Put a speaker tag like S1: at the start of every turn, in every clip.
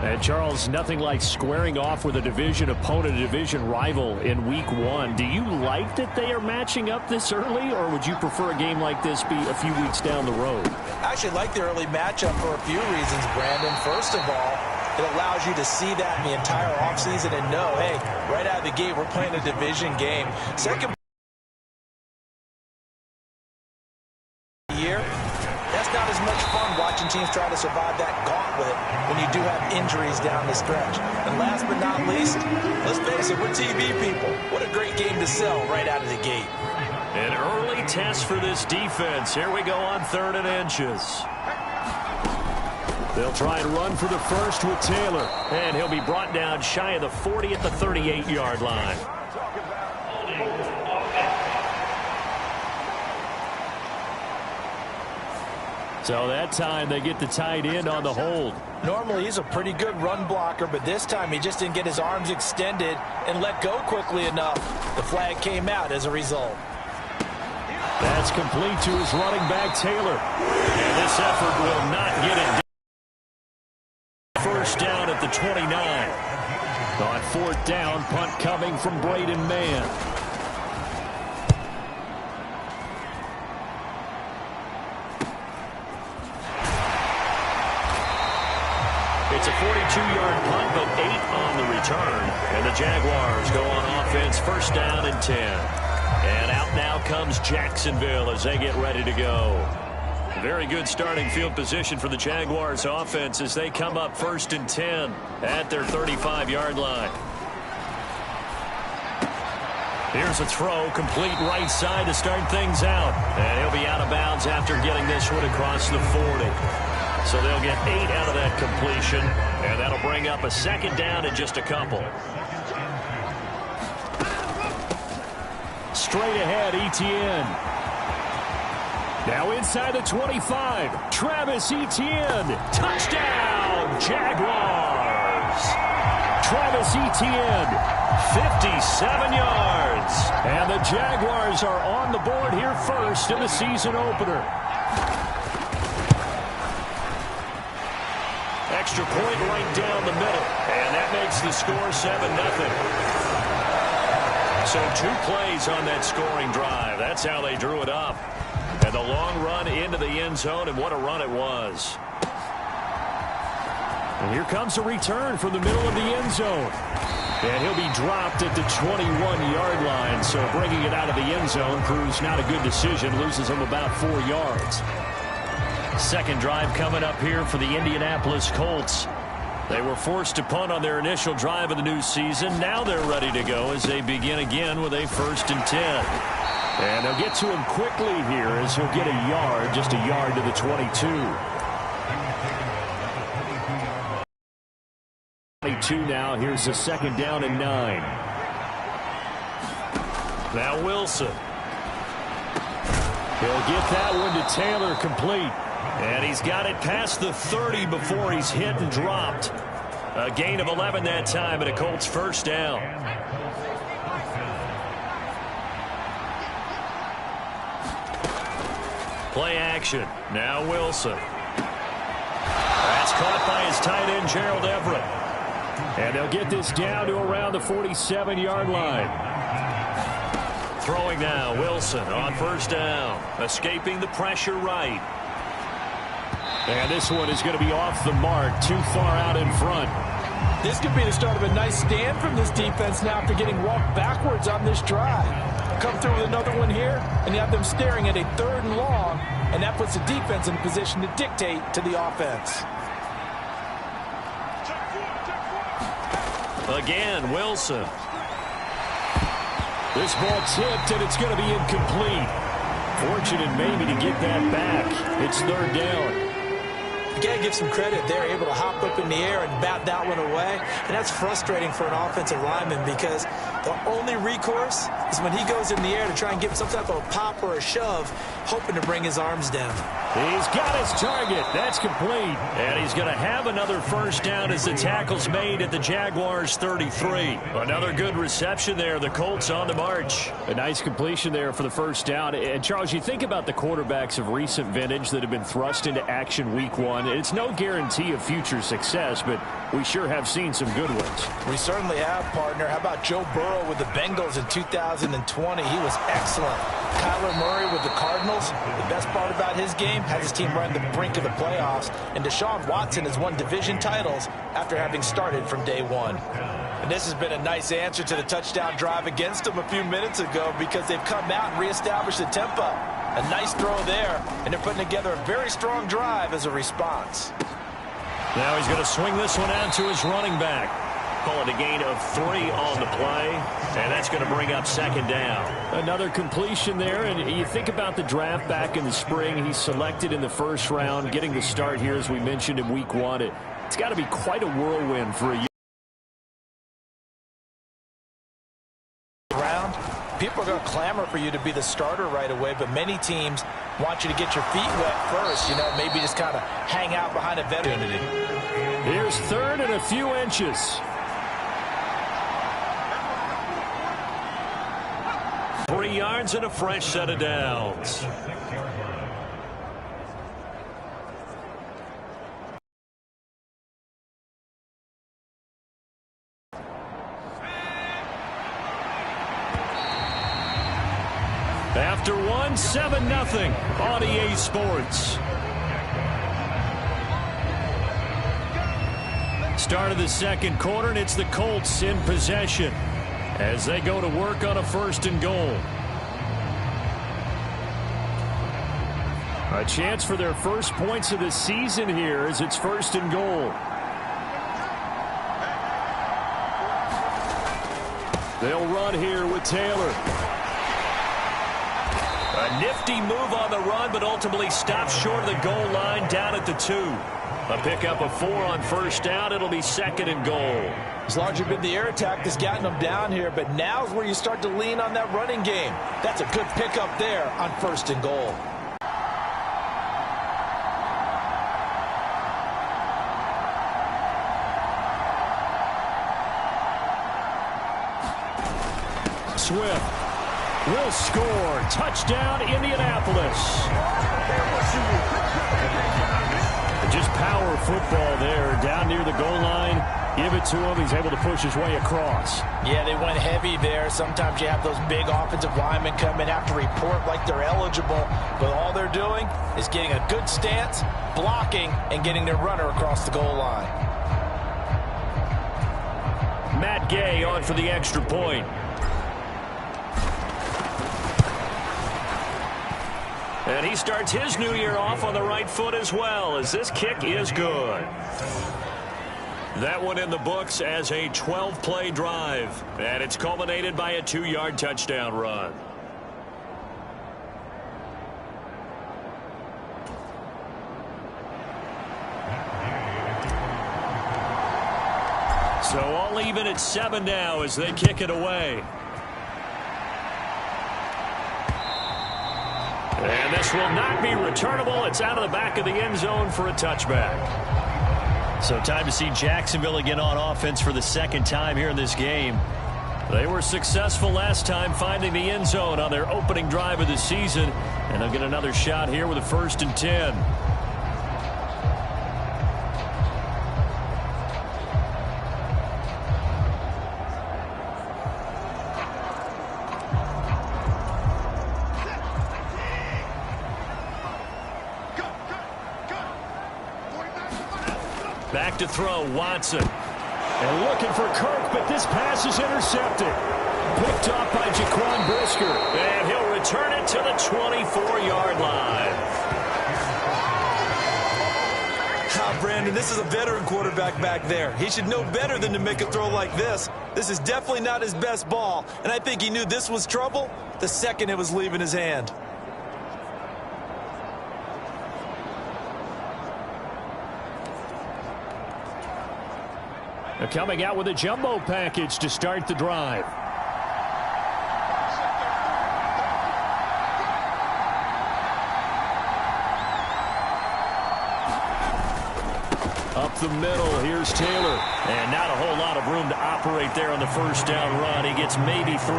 S1: And Charles, nothing like squaring off with a division opponent, a division rival in week 1. Do you like that they are matching up this early, or would you prefer a game like this be a few weeks down the road?
S2: I actually like the early matchup for a few reasons, Brandon. First of all, it allows you to see that in the entire offseason and know, hey, right out of the gate, we're playing a division game. Second year, that's not as much fun watching teams try to survive that gauntlet when you do have injuries down the stretch. And last but not least, let's face it, we're TV people. What a great game to sell right out of the gate.
S1: An early test for this defense. Here we go on 3rd and inches. They'll try and run for the first with Taylor. And he'll be brought down shy of the 40 at the 38-yard line. So that time they get the tight end on the hold.
S2: Normally he's a pretty good run blocker, but this time he just didn't get his arms extended and let go quickly enough. The flag came out as a result.
S1: That's complete to his running back, Taylor. And this effort will not get it. First down at the 29. On 4th down, punt coming from Braden Mann. It's a 42-yard punt, but 8 on the return. And the Jaguars go on offense, first down and 10. And out now comes Jacksonville as they get ready to go. Very good starting field position for the Jaguars offense as they come up first and 10 at their 35-yard line. Here's a throw, complete right side to start things out. And he'll be out of bounds after getting this one across the 40. So they'll get 8 out of that completion, and that'll bring up a second down in just a couple. Straight ahead, Etienne. Now inside the 25. Travis Etienne. Touchdown, Jaguars. Travis Etienne, 57 yards. And the Jaguars are on the board here first in the season opener. Extra point right down the middle. And that makes the score 7-0. So 2 plays on that scoring drive. That's how they drew it up. And the long run into the end zone, and what a run it was. And here comes a return from the middle of the end zone. And he'll be dropped at the 21-yard line. So bringing it out of the end zone proves not a good decision. Loses him about 4 yards. Second drive coming up here for the Indianapolis Colts. They were forced to punt on their initial drive of the new season. Now they're ready to go as they begin again with a 1st and 10. And they'll get to him quickly here as he'll get a yard, just a yard to the 22. 22 now. Here's the 2nd down and 9. Now Wilson. He'll get that one to Taylor, complete. And he's got it past the 30 before he's hit and dropped. A gain of 11 that time and a Colts first down. Play action. Now Wilson. That's caught by his tight end, Gerald Everett. And they'll get this down to around the 47-yard line. Throwing now, Wilson on first down. Escaping the pressure right. And this one is going to be off the mark, too far out in front.
S2: This could be the start of a nice stand from this defense now after getting walked backwards on this drive. Come through with another one here, and you have them staring at a 3rd and long, and that puts the defense in a position to dictate to the offense. Again, Wilson.
S1: This ball tipped, and it's going to be incomplete. Fortunate maybe to get that back. It's 3rd down.
S2: You got to give some credit there, able to hop up in the air and bat that one away. And that's frustrating for an offensive lineman because The only recourse is when he goes in the air to try and get some type of a pop or a shove, hoping to bring his arms down.
S1: He's got his target. That's complete. And he's going to have another first down as the tackle's made at the Jaguars' 33. Another good reception there. The Colts on the march. A nice completion there for the first down. And, Charles, you think about the quarterbacks of recent vintage that have been thrust into action week one. It's no guarantee of future success, but we sure have seen some good ones.
S2: We certainly have, partner. How about Joe Burrow with the Bengals in 2020? He was excellent. Kyler Murray with the Cardinals. The best part about his game, has his team run the brink of the playoffs. And Deshaun Watson has won division titles after having started from day one. And this has been a nice answer to the touchdown drive against them a few minutes ago, because they've come out and reestablished the tempo. A nice throw there, and they're putting together a very strong drive as a response.
S1: Now he's going to swing this one out to his running back. Call it a gain of 3 on the play, and that's going to bring up second down. Another completion there, and you think about the draft back in the spring. He's selected in the first round, getting the start here, as we mentioned, in week one. It's got to be quite a whirlwind for a
S2: round. People are going to clamor for you to be the starter right away, but many teams want you to get your feet wet first, maybe just kind of hang out behind a veteran.
S1: Here's third and a few inches. 3 yards and a fresh set of downs. After one, 7-0 on EA Sports. Start of the second quarter, and it's the Colts in possession as they go to work on a first and goal. A chance for their first points of the season here as it's first and goal. They'll run here with Taylor. A nifty move on the run, but ultimately stops short of the goal line down at the 2. A pickup of 4 on first down. It'll be second and goal.
S2: It's largely been the air attack that's gotten them down here, but now's where you start to lean on that running game. That's a good pickup there on first and goal.
S1: Swift will score. Touchdown, Indianapolis. Just power football there down near the goal line. Give it to him. He's able to push his way across.
S2: Yeah, they went heavy there. Sometimes you have those big offensive linemen come in, have to report like they're eligible. But all they're doing is getting a good stance, blocking, and getting their runner across the goal line.
S1: Matt Gay on for the extra point. And he starts his new year off on the right foot as well, as this kick is good. That one in the books as a 12-play drive. And it's culminated by a 2-yard touchdown run. So all even at 7 now as they kick it away. And this will not be returnable. It's out of the back of the end zone for a touchback. So time to see Jacksonville again on offense for the second time here in this game. They were successful last time finding the end zone on their opening drive of the season. And they'll get another shot here with a 1st and 10. Back to throw, Watson. And looking for Kirk, but this pass is intercepted. Picked off by Jaquan Brisker. And he'll return it to the 24-yard line.
S2: Brandon, this is a veteran quarterback back there. He should know better than to make a throw like this. This is definitely not his best ball. And I think he knew this was trouble the second it was leaving his hand.
S1: They're coming out with a jumbo package to start the drive. the middle. Here's Taylor. And not a whole lot of room to operate there on the first down run. He gets maybe 3.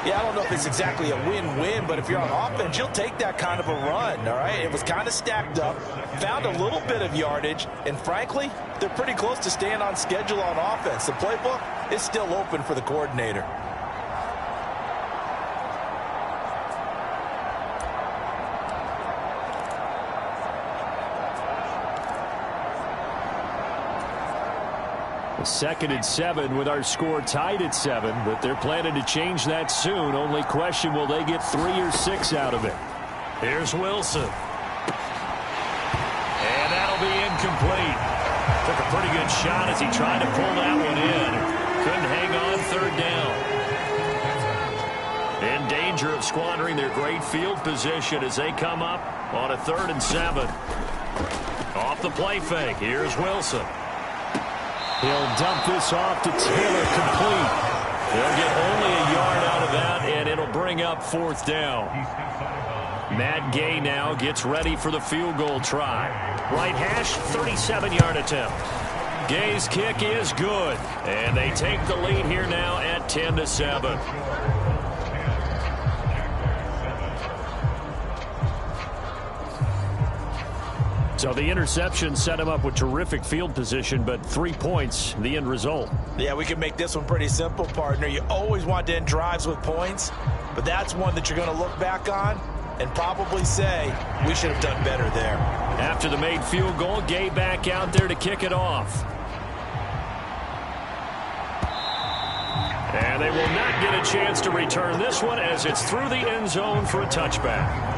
S2: Yeah, I don't know if it's exactly a win-win, but if you're on offense, you'll take that kind of a run, all right? It was kind of stacked up, found a little bit of yardage, and frankly, they're pretty close to staying on schedule on offense. The playbook is still open for the coordinator.
S1: Second and 7 with our score tied at 7, but they're planning to change that soon. Only question, will they get 3 or 6 out of it? Here's Wilson. And that'll be incomplete. Took a pretty good shot as he tried to pull that one in. Couldn't hang on third down. In danger of squandering their great field position as they come up on a 3rd and 7. Off the play fake. Here's Wilson. He'll dump this off to Taylor, complete. They'll get only a yard out of that, and it'll bring up 4th down. Matt Gay now gets ready for the field goal try. Right hash, 37-yard attempt. Gay's kick is good, and they take the lead here now at 10-7. So the interception set him up with terrific field position, but 3 points, the end result.
S2: Yeah, we can make this one pretty simple, partner. You always want to end drives with points, but that's one that you're going to look back on and probably say, we should have done better there.
S1: After the made field goal, Gay back out there to kick it off. And they will not get a chance to return this one as it's through the end zone for a touchback.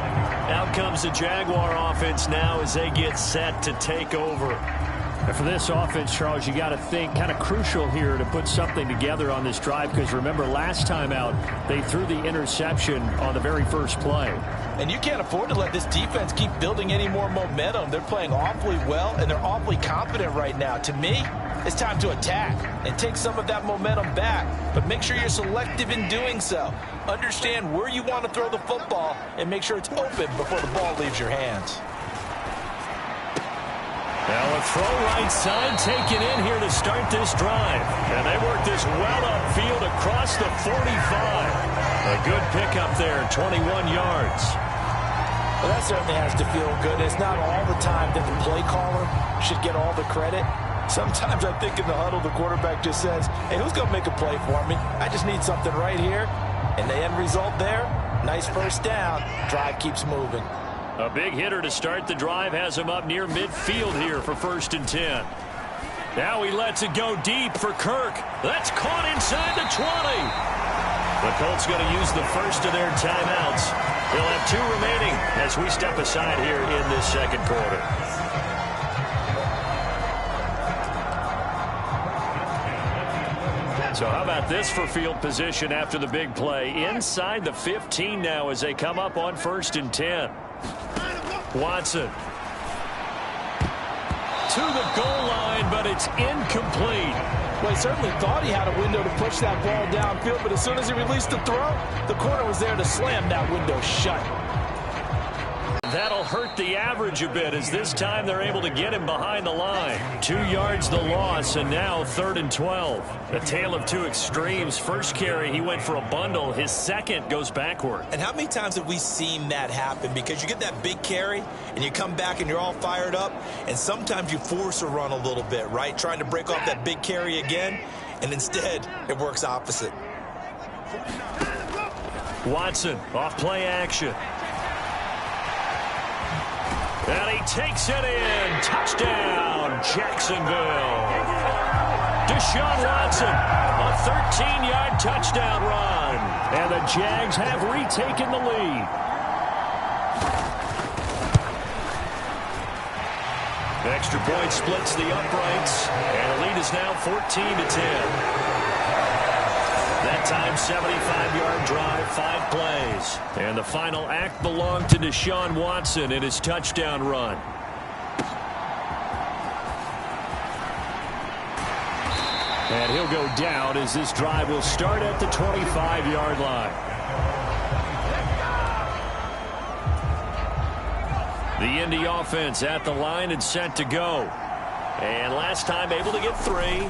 S1: Out comes the Jaguar offense now as they get set to take over. And for this offense, Charles, you got to think kind of crucial here to put something together on this drive, because remember last time out they threw the interception on the very first play.
S2: And you can't afford to let this defense keep building any more momentum. They're playing awfully well, and they're awfully confident right now. To me, it's time to attack and take some of that momentum back, but make sure you're selective in doing so. Understand where you want to throw the football and make sure it's open before the ball leaves your hands.
S1: Now a throw right side taken in here to start this drive. And they work this well upfield across the 45. A good pickup there, 21 yards.
S2: Well, that certainly has to feel good. It's not all the time that the play caller should get all the credit. Sometimes I think in the huddle, the quarterback just says, hey, who's going to make a play for me? I just need something right here. And the end result there, nice first down. Drive keeps moving.
S1: A big hitter to start the drive has him up near midfield here for 1st and 10. Now he lets it go deep for Kirk. That's caught inside the 20. The Colts going to use the first of their timeouts. They'll have 2 remaining as we step aside here in this second quarter. So how about this for field position after the big play? Inside the 15 now as they come up on 1st and 10. Watson to the goal line, but it's incomplete.
S2: Well, he certainly thought he had a window to push that ball downfield, but as soon as he released the throw, the corner was there to slam that window shut.
S1: That'll hurt the average a bit as this time they're able to get him behind the line. 2 yards the loss, and now 3rd and 12. A tale of 2 extremes. First carry, he went for a bundle. His second goes backward.
S3: And how many times have we seen that happen? Because you get that big carry, and you come back and you're all fired up, and sometimes you force a run a little bit, right? Trying to break off that big carry again, and instead it works opposite.
S1: Watson off play action. And he takes it in. Touchdown, Jacksonville. Deshaun Watson, a 13-yard touchdown run. And the Jags have retaken the lead. Extra point splits the uprights. And the lead is now 14-10. That time, 75-yard drive, 5 plays. And the final act belonged to Deshaun Watson in his touchdown run. And he'll go down as this drive will start at the 25-yard line. The Indy offense at the line and set to go. And last time able to get 3.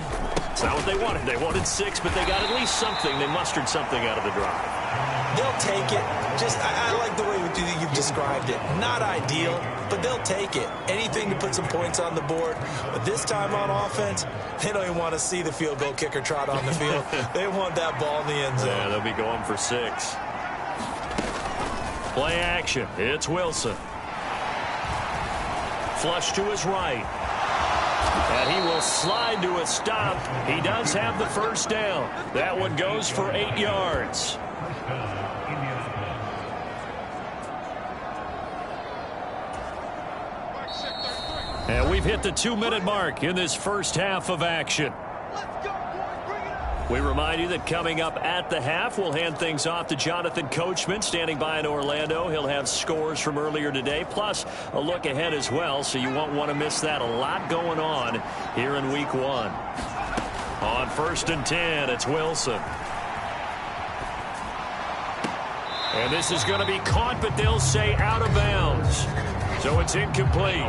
S1: It's not what they wanted. They wanted 6, but they got at least something. They mustered something out of the drive.
S3: They'll take it. I like the way you've described it. Not ideal, but they'll take it. Anything to put some points on the board. But this time on offense, they don't even want to see the field goal kicker trot on the field. They want that ball in the end zone.
S1: Yeah, they'll be going for 6. Play action. It's Wilson. Flush to his right. And he will slide to a stop. He does have the first down. That one goes for 8 yards. And we've hit the 2-minute mark in this first half of action. We remind you that coming up at the half, we'll hand things off to Jonathan Coachman, standing by in Orlando. He'll have scores from earlier today, plus a look ahead as well, so you won't want to miss that. A lot going on here in Week 1. On 1st and 10, it's Wilson. And this is going to be caught, but they'll say out of bounds. So it's incomplete.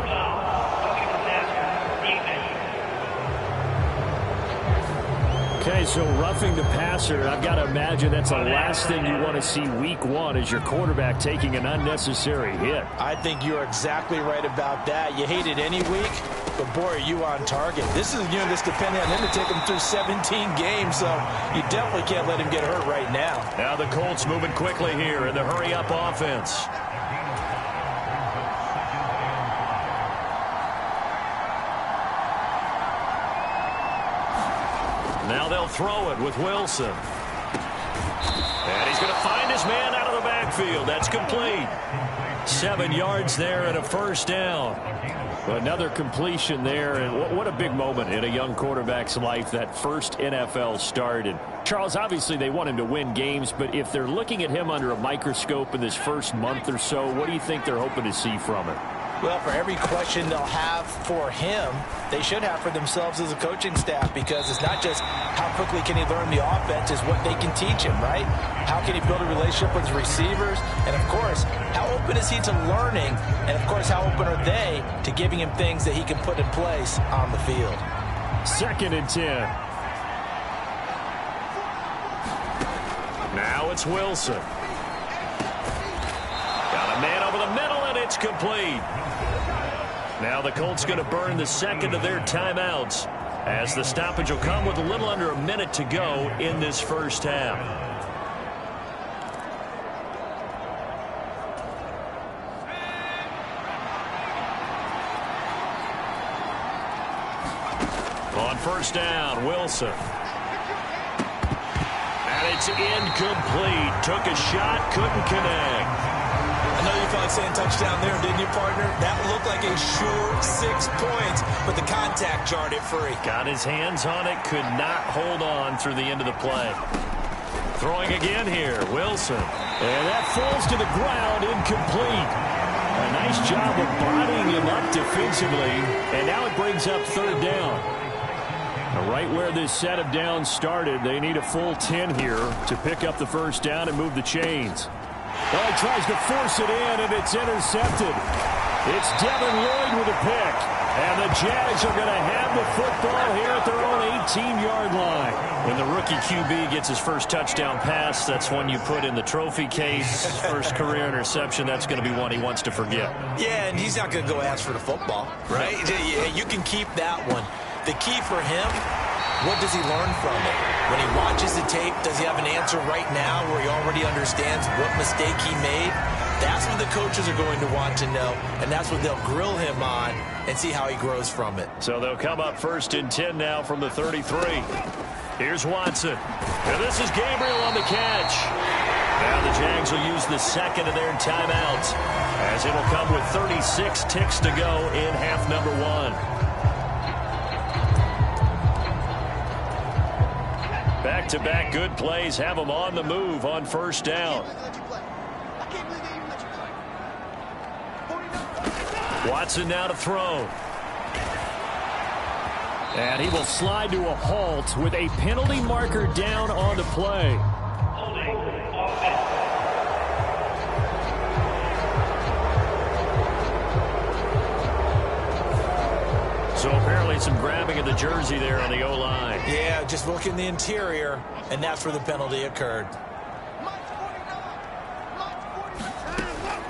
S1: Okay, so roughing the passer, I've got to imagine that's the last thing you want to see Week 1 is your quarterback taking an unnecessary hit.
S2: I think you're exactly right about that. You hate it any week, but boy, are you on target. This is, this depending on him to take him through 17 games, so you definitely can't let him get hurt right now.
S1: Now the Colts moving quickly here in the hurry-up offense. Now they'll throw it with Wilson. And he's going to find his man out of the backfield. That's complete. 7 yards there and a first down. Another completion there, and what a big moment in a young quarterback's life, that first NFL start. And Charles, obviously they want him to win games, but if they're looking at him under a microscope in this first month or so, what do you think they're hoping to see from it?
S2: Well, for every question they'll have for him, they should have for themselves as a coaching staff, because it's not just how quickly can he learn the offense, it's what they can teach him, right? How can he build a relationship with his receivers? And, of course, how open is he to learning? And, of course, how open are they to giving him things that he can put in place on the field?
S1: 2nd and 10. Now it's Wilson. Got a man over the middle, and it's complete. Now the Colts going to burn the second of their timeouts, as the stoppage will come with a little under a minute to go in this first half. On first down, Wilson. And it's incomplete. Took a shot, couldn't connect.
S3: I know you felt like saying touchdown there, didn't you, partner? That looked like a sure 6 points, but the contact jarred it free.
S1: Got his hands on it, could not hold on through the end of the play. Throwing again here, Wilson. And that falls to the ground, incomplete. A nice job of bodying him up defensively, and now it brings up 3rd down. Right where this set of downs started, they need a full 10 here to pick up the first down and move the chains. Well, he tries to force it in, and it's intercepted. It's Devin Lloyd with a pick. And the Jags are going to have the football here at their own 18-yard line. When the rookie QB gets his first touchdown pass, that's one you put in the trophy case. First career interception, that's going to be one he wants to forget.
S3: Yeah, and he's not going to go ask for the football, right? Yeah, you can keep that one. The key for him, what does he learn from it? When he watches the tape, does he have an answer right now where he already understands what mistake he made? That's what the coaches are going to want to know, and that's what they'll grill him on and see how he grows from it.
S1: So they'll come up 1st and 10 now from the 33. Here's Watson. And this is Gabriel on the catch. Now the Jags will use the second of their timeouts, as it'll come with 36 ticks to go in half number 1. Back-to-back good plays have them on the move on first down. Watson now to throw. And he will slide to a halt with a penalty marker down on the play. So apparently some grabbing of the jersey there on the O-line.
S3: Yeah, just look in the interior, and that's where the penalty occurred.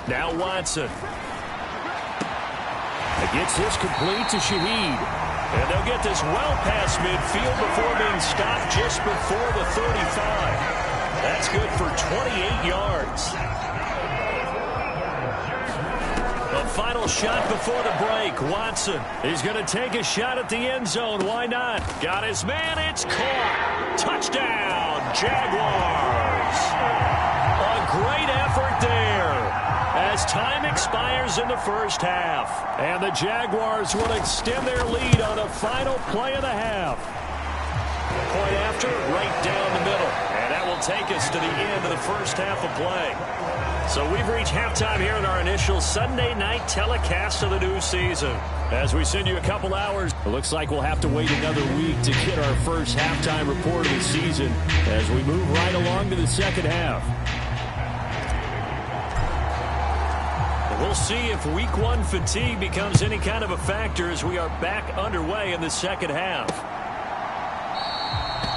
S1: Now Watson. It gets this complete to Shaheed. And they'll get this well past midfield before being stopped just before the 35. That's good for 28 yards. The final shot before the break. Watson is going to take a shot at the end zone. Why not? Got his man. It's caught. Touchdown, Jaguars. A great effort there as time expires in the first half. And the Jaguars will extend their lead on the final play of the half. Point after, right down the middle. And that will take us to the end of the first half of play. So we've reached halftime here in our initial Sunday night telecast of the new season. As we send you a couple hours, it looks like we'll have to wait another week to get our first halftime report of the season as we move right along to the second half. We'll see if week one fatigue becomes any kind of a factor as we are back underway in the second half.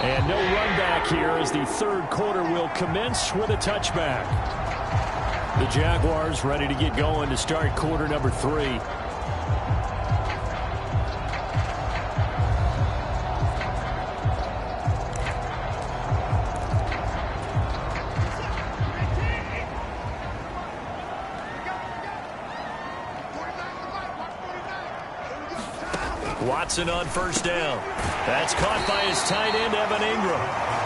S1: And no run back here as the third quarter will commence with a touchback. The Jaguars ready to get going to start quarter number 3. Watson on first down. That's caught by his tight end, Evan Ingram.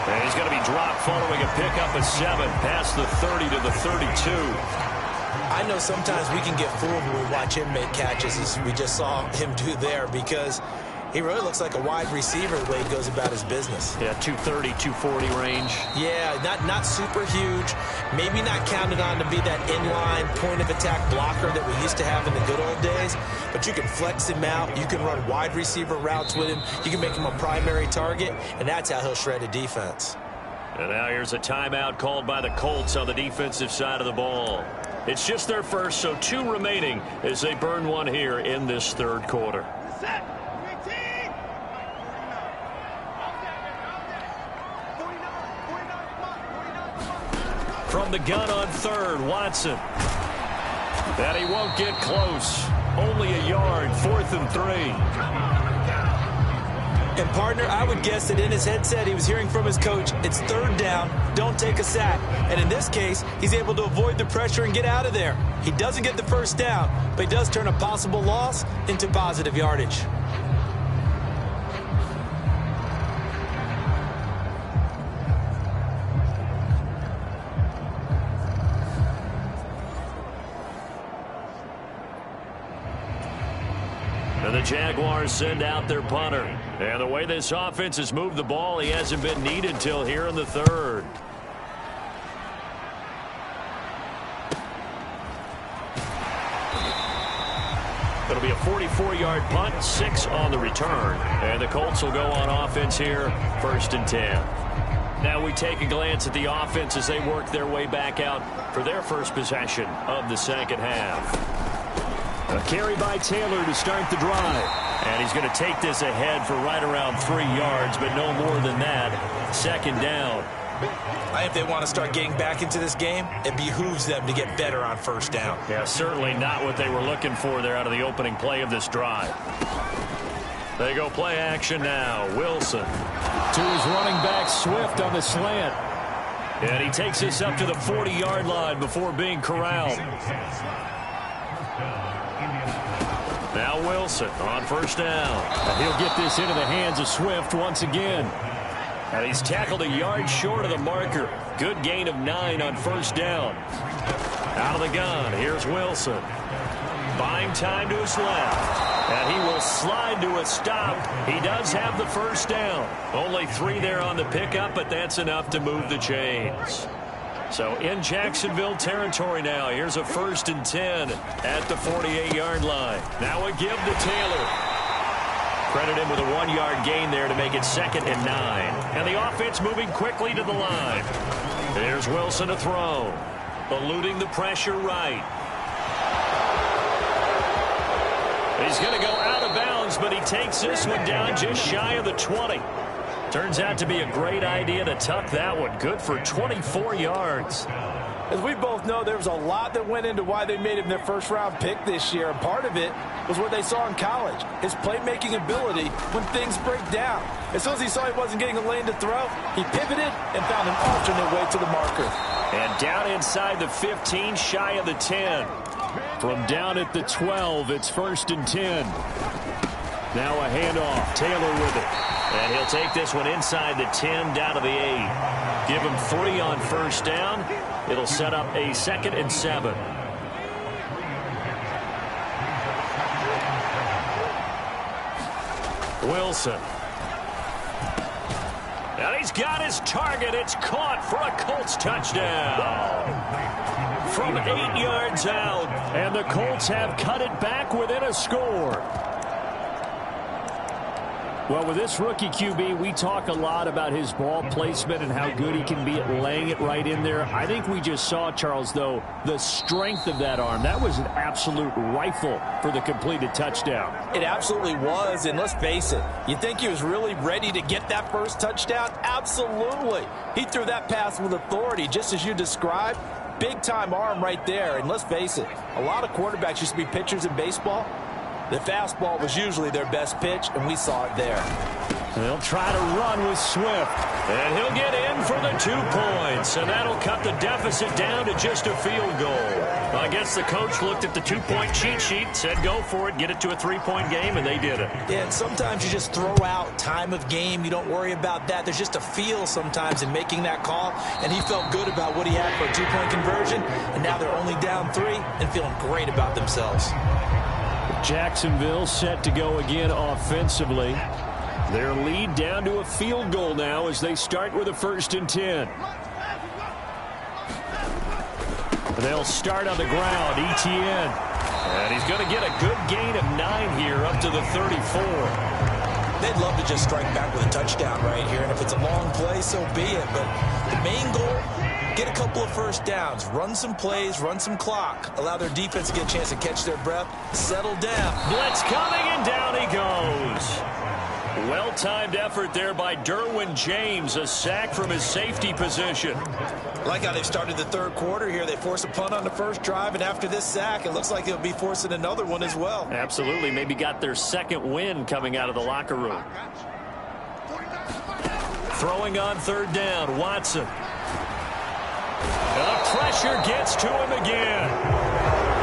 S1: And he's going to be dropped following a pickup of 7 past the 30 to the 32.
S3: I know sometimes we can get fooled when we watch him make catches, as we just saw him do there, because he really looks like a wide receiver the way he goes about his business.
S1: Yeah, 230, 240 range.
S3: Yeah, not super huge. Maybe not counted on to be that inline point-of-attack blocker that we used to have in the good old days. But you can flex him out. You can run wide receiver routes with him. You can make him a primary target, and that's how he'll shred a defense.
S1: And now here's a timeout called by the Colts on the defensive side of the ball. It's just their first, so 2 remaining as they burn one here in this third quarter. From the gun on third, Watson. And he won't get close. Only a yard, 4th and 3.
S3: And, partner, I would guess that in his headset he was hearing from his coach, it's 3rd down, don't take a sack. And in this case, he's able to avoid the pressure and get out of there. He doesn't get the first down, but he does turn a possible loss into positive yardage.
S1: And the Jaguars send out their punter. And the way this offense has moved the ball, he hasn't been needed till here in the third. It'll be a 44-yard punt, 6 on the return. And the Colts will go on offense here, 1st and 10. Now we take a glance at the offense as they work their way back out for their first possession of the second half. A carry by Taylor to start the drive. And he's going to take this ahead for right around 3 yards, but no more than that. 2nd down.
S3: If they want to start getting back into this game, it behooves them to get better on 1st down.
S1: Yeah, certainly not what they were looking for there out of the opening play of this drive. They go play action now. Wilson.
S2: To his running back, Swift on the slant.
S1: And he takes this up to the 40-yard line before being corralled. Now Wilson on 1st down.
S2: And he'll get this into the hands of Swift once again.
S1: And he's tackled a yard short of the marker. Good gain of 9 on 1st down. Out of the gun, here's Wilson. Buying time to his left. And he will slide to a stop. He does have the 1st down. Only 3 there on the pickup, but that's enough to move the chains. So in Jacksonville territory now. Here's a 1st and 10 at the 48-yard line. Now a give to Taylor. Credit him with a 1-yard gain there to make it 2nd and 9. And the offense moving quickly to the line. There's Wilson to throw. Eluding the pressure right. He's going to go out of bounds goes, but he takes this one down just shy of the 20. Turns out to be a great idea to tuck that one. Good for 24 yards.
S2: As we both know, there was a lot that went into why they made him their first-round pick this year. And part of it was what they saw in college, his playmaking ability when things break down. As soon as he saw he wasn't getting a lane to throw, he pivoted and found an alternate way to the marker.
S1: And down inside the 15, shy of the 10. From down at the 12, it's 1st and 10. Now a handoff. Taylor with it. And he'll take this one inside the 10, down to the 8. Give him 3 on 1st down. It'll set up a 2nd and 7. Wilson. And he's got his target. It's caught for a Colts touchdown. From 8 yards out. And the Colts have cut it back within a score. Well, with this rookie QB, we talk a lot about his ball placement and how good he can be at laying it right in there. I think we just saw, Charles, though, the strength of that arm. That was an absolute rifle for the completed touchdown.
S2: It absolutely was, and let's face it, you think he was really ready to get that first touchdown? Absolutely. He threw that pass with authority, just as you described. Big-time arm right there, and let's face it, a lot of quarterbacks used to be pitchers in baseball. The fastball was usually their best pitch, and we saw it there.
S1: They'll try to run with Swift. And he'll get in for the 2 points. And that'll cut the deficit down to just a field goal. Well, I guess the coach looked at the 2-point cheat sheet, said go for it, get it to a 3-point game, and they did it.
S3: Yeah, and sometimes you just throw out time of game. You don't worry about that. There's just a feel sometimes in making that call. And he felt good about what he had for a 2-point conversion. And now they're only down 3 and feeling great about themselves.
S1: Jacksonville set to go again offensively. Their lead down to a field goal now as they start with a 1st and 10. They'll start on the ground. Etienne. And he's going to get a good gain of 9 here up to the 34.
S3: They'd love to just strike back with a touchdown right here. And if it's a long play, so be it. But the main goal, get a couple of 1st downs, run some plays, run some clock, allow their defense to get a chance to catch their breath, settle down.
S1: Blitz coming, and down he goes. Well-timed effort there by Derwin James, a sack from his safety position.
S3: Like how they've started the 3rd quarter here. They force a punt on the 1st drive, and after this sack, it looks like they'll be forcing another one as well.
S1: Absolutely. Maybe got their 2nd win coming out of the locker room. Throwing on 3rd down, Watson. The pressure gets to him again.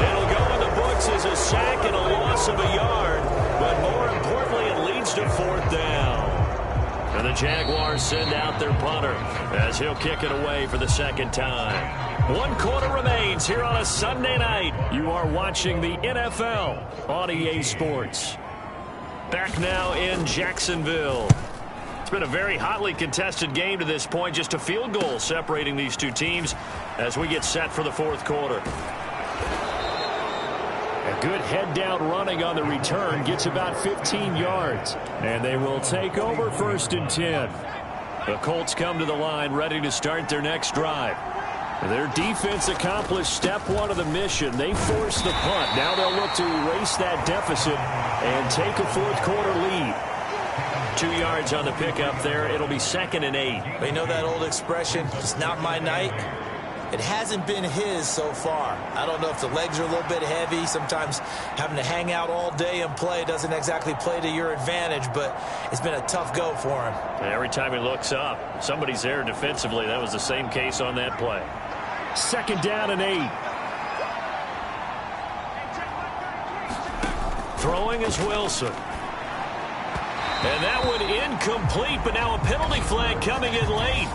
S1: It'll go in the books as a sack and a loss of a yard, but more importantly, it leads to 4th down. And the Jaguars send out their punter as he'll kick it away for the 2nd time. 1 quarter remains here on a Sunday night. You are watching the NFL on EA Sports. Back now in Jacksonville. It's been a very hotly contested game to this point. Just a field goal separating these two teams as we get set for the 4th quarter. A good head-down running on the return gets about 15 yards. And they will take over 1st and 10. The Colts come to the line ready to start their next drive. Their defense accomplished step 1 of the mission. They forced the punt. Now they'll look to erase that deficit and take a 4th quarter lead. 2 yards on the pickup there. It'll be 2nd and 8.
S3: But you know that old expression, it's not my night? It hasn't been his so far. I don't know if the legs are a little bit heavy. Sometimes having to hang out all day and play doesn't exactly play to your advantage, but it's been a tough go for him.
S1: And every time he looks up, somebody's there defensively. That was the same case on that play. 2nd down and 8. Throwing is Wilson. And that one incomplete, but now a penalty flag coming in late.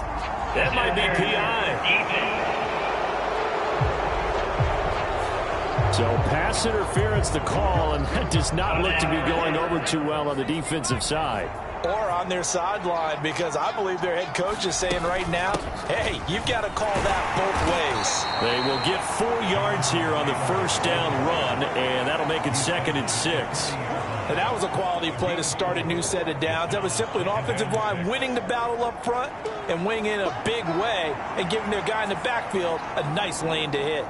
S1: That might be PI. So pass interference the call, and that does not look to be going over too well on the defensive side.
S2: Or on their sideline, because I believe their head coach is saying right now, hey, you've got to call that both ways.
S1: They will get 4 yards here on the 1st down run, and that'll make it 2nd and 6.
S2: And that was a quality play to start a new set of downs. That was simply an offensive line winning the battle up front and winning in a big way and giving their guy in the backfield a nice lane to hit.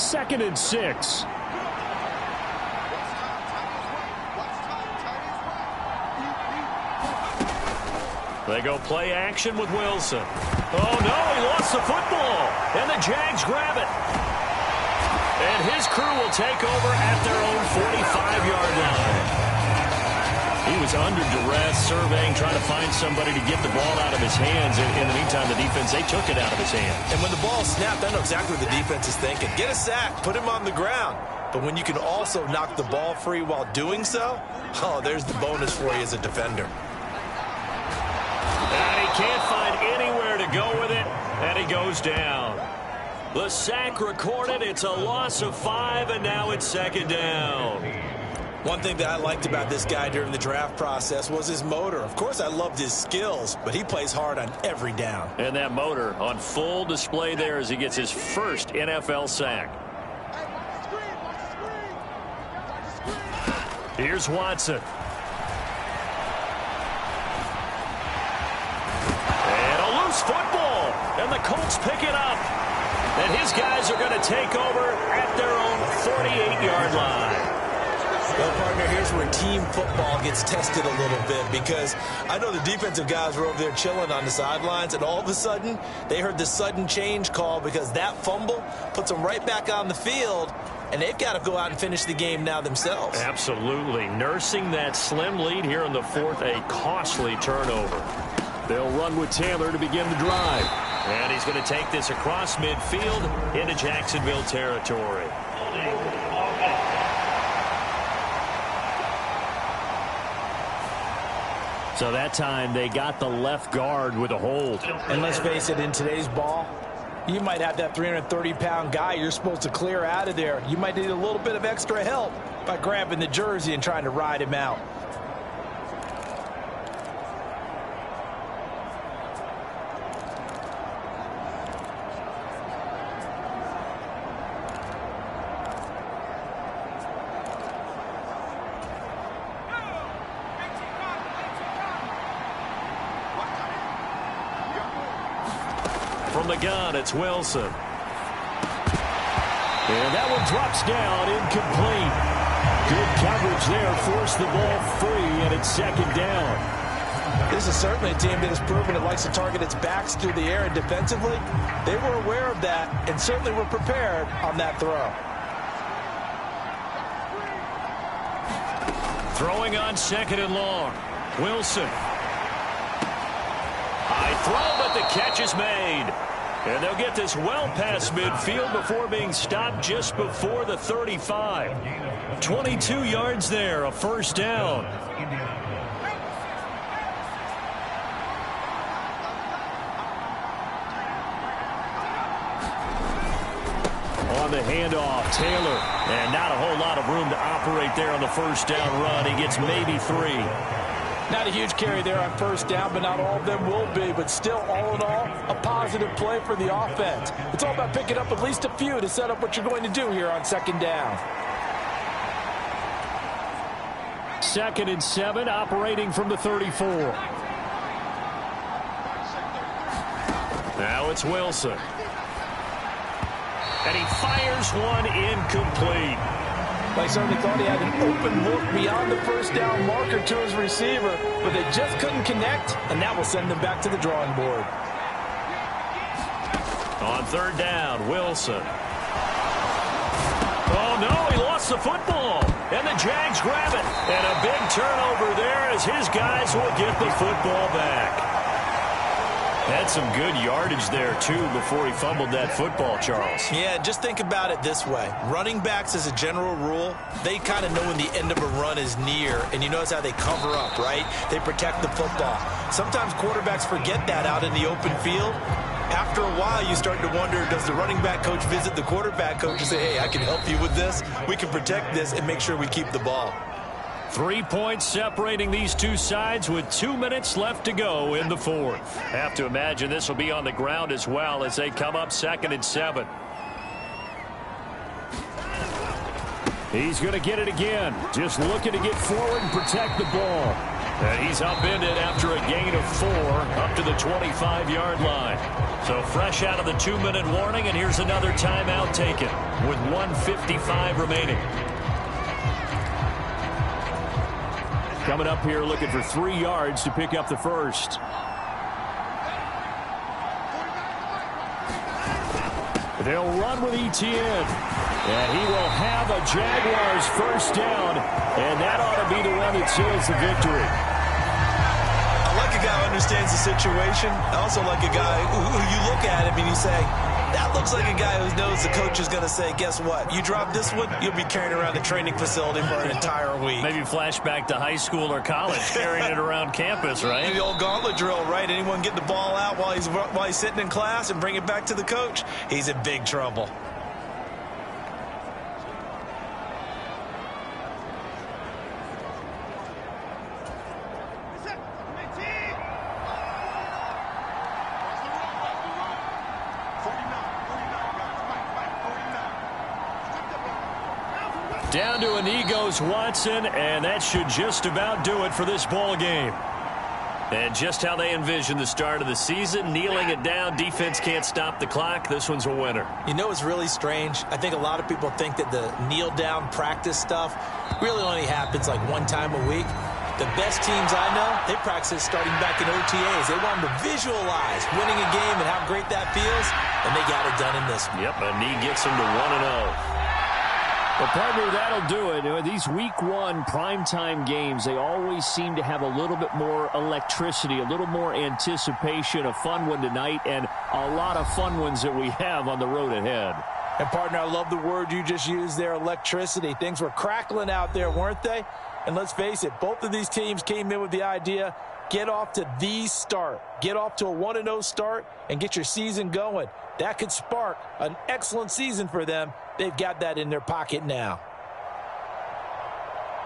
S1: 2nd and 6. They go play action with Wilson. Oh, no, he lost the football. And the Jags grab it. And his crew will take over at their own 45-yard line. He was under duress, surveying, trying to find somebody to get the ball out of his hands. In the meantime, the defense, they took it out of his hands.
S3: And when the ball snapped, I know exactly what the defense is thinking. Get a sack, put him on the ground. But when you can also knock the ball free while doing so, oh, there's the bonus for you as a defender.
S1: And he can't find anywhere to go with it, and he goes down. The sack recorded. It's a loss of 5, and now it's 2nd down.
S3: One thing that I liked about this guy during the draft process was his motor. Of course, I loved his skills, but he plays hard on every down.
S1: And that motor on full display there as he gets his first NFL sack. Here's Watson. And a loose football. And the Colts pick it up. And his guys are going to take over at their own 48-yard line.
S3: Well, partner, here's where team football gets tested a little bit, because I know the defensive guys were over there chilling on the sidelines, and all of a sudden they heard the sudden change call because that fumble puts them right back on the field, and they've got to go out and finish the game now themselves.
S1: Absolutely. Nursing that slim lead here in the 4th, a costly turnover. They'll run with Taylor to begin the drive. And he's going to take this across midfield into Jacksonville territory. So that time they got the left guard with a hold.
S2: And let's face it, in today's ball, you might have that 330-pound guy you're supposed to clear out of there. You might need a little bit of extra help by grabbing the jersey and trying to ride him out.
S1: From the gun, it's Wilson. And that one drops down, incomplete. Good coverage there, forced the ball free, and it's 2nd down.
S2: This is certainly a team that has proven it likes to target its backs through the air, and defensively, they were aware of that and certainly were prepared on that throw.
S1: Throwing on 2nd and long. Wilson. High throw, but the catch is made. And they'll get this well past midfield before being stopped just before the 35. 22 yards there, a 1st down. On the handoff, Taylor. And not a whole lot of room to operate there on the 1st down run. He gets maybe 3.
S2: Not a huge carry there on 1st down, but not all of them will be. But still, all in all, a positive play for the offense. It's all about picking up at least a few to set up what you're going to do here on 2nd down.
S1: 2nd and 7, operating from the 34. Now it's Wilson. And he fires one incomplete.
S2: They certainly thought he had an open look beyond the 1st down marker to his receiver, but they just couldn't connect, and that will send them back to the drawing board.
S1: On 3rd down, Wilson. Oh, no, he lost the football, and the Jags grab it. And a big turnover there as his guys will get the football back. Had some good yardage there, too, before he fumbled that football, Charles.
S3: Yeah, just think about it this way. Running backs, as a general rule, they kind of know when the end of a run is near, and you notice how they cover up, right? They protect the football. Sometimes quarterbacks forget that out in the open field. After a while, you start to wonder, does the running back coach visit the quarterback coach and say, hey, I can help you with this. We can protect this and make sure we keep the ball.
S1: 3 points separating these two sides with 2 minutes left to go in the 4th. Have to imagine this will be on the ground as well as they come up 2nd and 7. He's going to get it again. Just looking to get forward and protect the ball. And he's upended after a gain of 4 up to the 25-yard line. So fresh out of the 2-minute warning, and here's another timeout taken with 1:55 remaining. Coming up here looking for 3 yards to pick up the first. They'll run with Etienne. And he will have a Jaguars first down, and that ought to be the one that seals the victory.
S3: I like a guy who understands the situation. I also like a guy who you look at him and you say, that looks like a guy who knows the coach is going to say, guess what? You drop this one, you'll be carrying around the training facility for an entire week.
S1: Maybe flashback to high school or college, carrying it around campus, right?
S3: The old gauntlet drill, right? Anyone get the ball out while he's sitting in class and bring it back to the coach, he's in big trouble.
S1: Down to a knee goes Watson, and that should just about do it for this ball game. And just how they envision the start of the season, kneeling it down, defense can't stop the clock. This one's a winner.
S3: You know what's really strange? I think a lot of people think that the kneel-down practice stuff really only happens like one time a week. The best teams I know, they practice starting back in OTAs. They want them to visualize winning a game and how great that feels, and they got it done in this one.
S1: Yep, a knee gets them to 1-0. Well, partner, that'll do it. These Week 1 primetime games, they always seem to have a little bit more electricity, a little more anticipation. A fun one tonight, and a lot of fun ones that we have on the road ahead.
S2: And, partner, I love the word you just used there, electricity. Things were crackling out there, weren't they? And let's face it, both of these teams came in with the idea, get off to the start. Get off to a 1-0 start and get your season going. That could spark an excellent season for them. They've got that in their pocket now.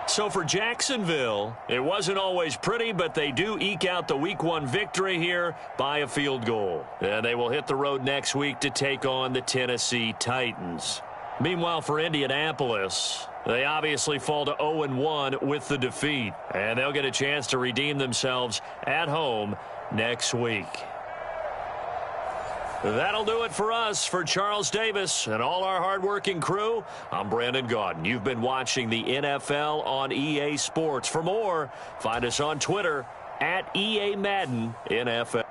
S1: So for Jacksonville, it wasn't always pretty, but they do eke out the Week 1 victory here by a field goal. And they will hit the road next week to take on the Tennessee Titans. Meanwhile, for Indianapolis, they obviously fall to 0-1 with the defeat. And they'll get a chance to redeem themselves at home next week. That'll do it for us. For Charles Davis and all our hardworking crew, I'm Brandon Gaudin. You've been watching the NFL on EA Sports. For more, find us on Twitter at EA Madden NFL.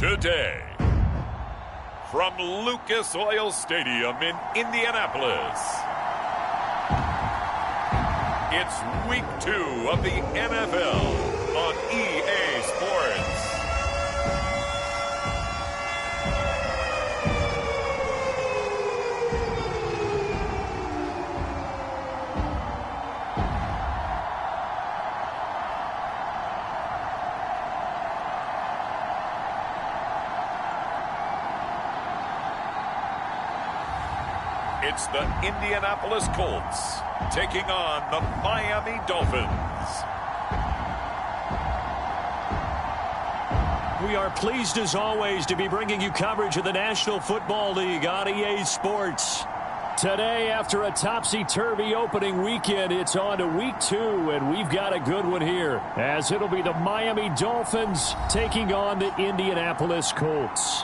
S4: Today, from Lucas Oil Stadium in Indianapolis, it's Week 2 of the NFL on EA Sports. It's the Indianapolis Colts taking on the Miami Dolphins.
S1: We are pleased as always to be bringing you coverage of the National Football League on EA Sports. Today, after a topsy-turvy opening weekend, it's on to Week 2, and we've got a good one here, as it'll be the Miami Dolphins taking on the Indianapolis Colts.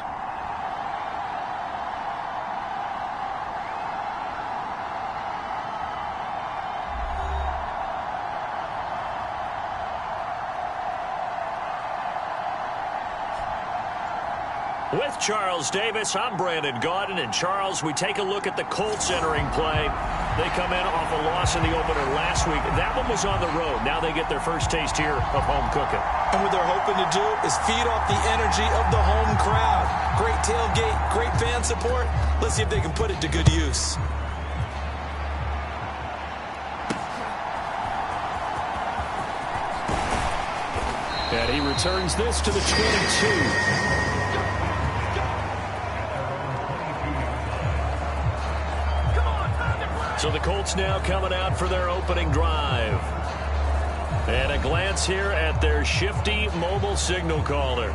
S1: With Charles Davis, I'm Brandon Gaudin. And Charles, we take a look at the Colts entering play. They come in off a loss in the opener last week. That one was on the road. Now they get their first taste here of home cooking.
S2: And what they're hoping to do is feed off the energy of the home crowd. Great tailgate, great fan support. Let's see if they can put it to good use.
S1: And he returns this to the 22. So the Colts now coming out for their opening drive. And a glance here at their shifty mobile signal caller.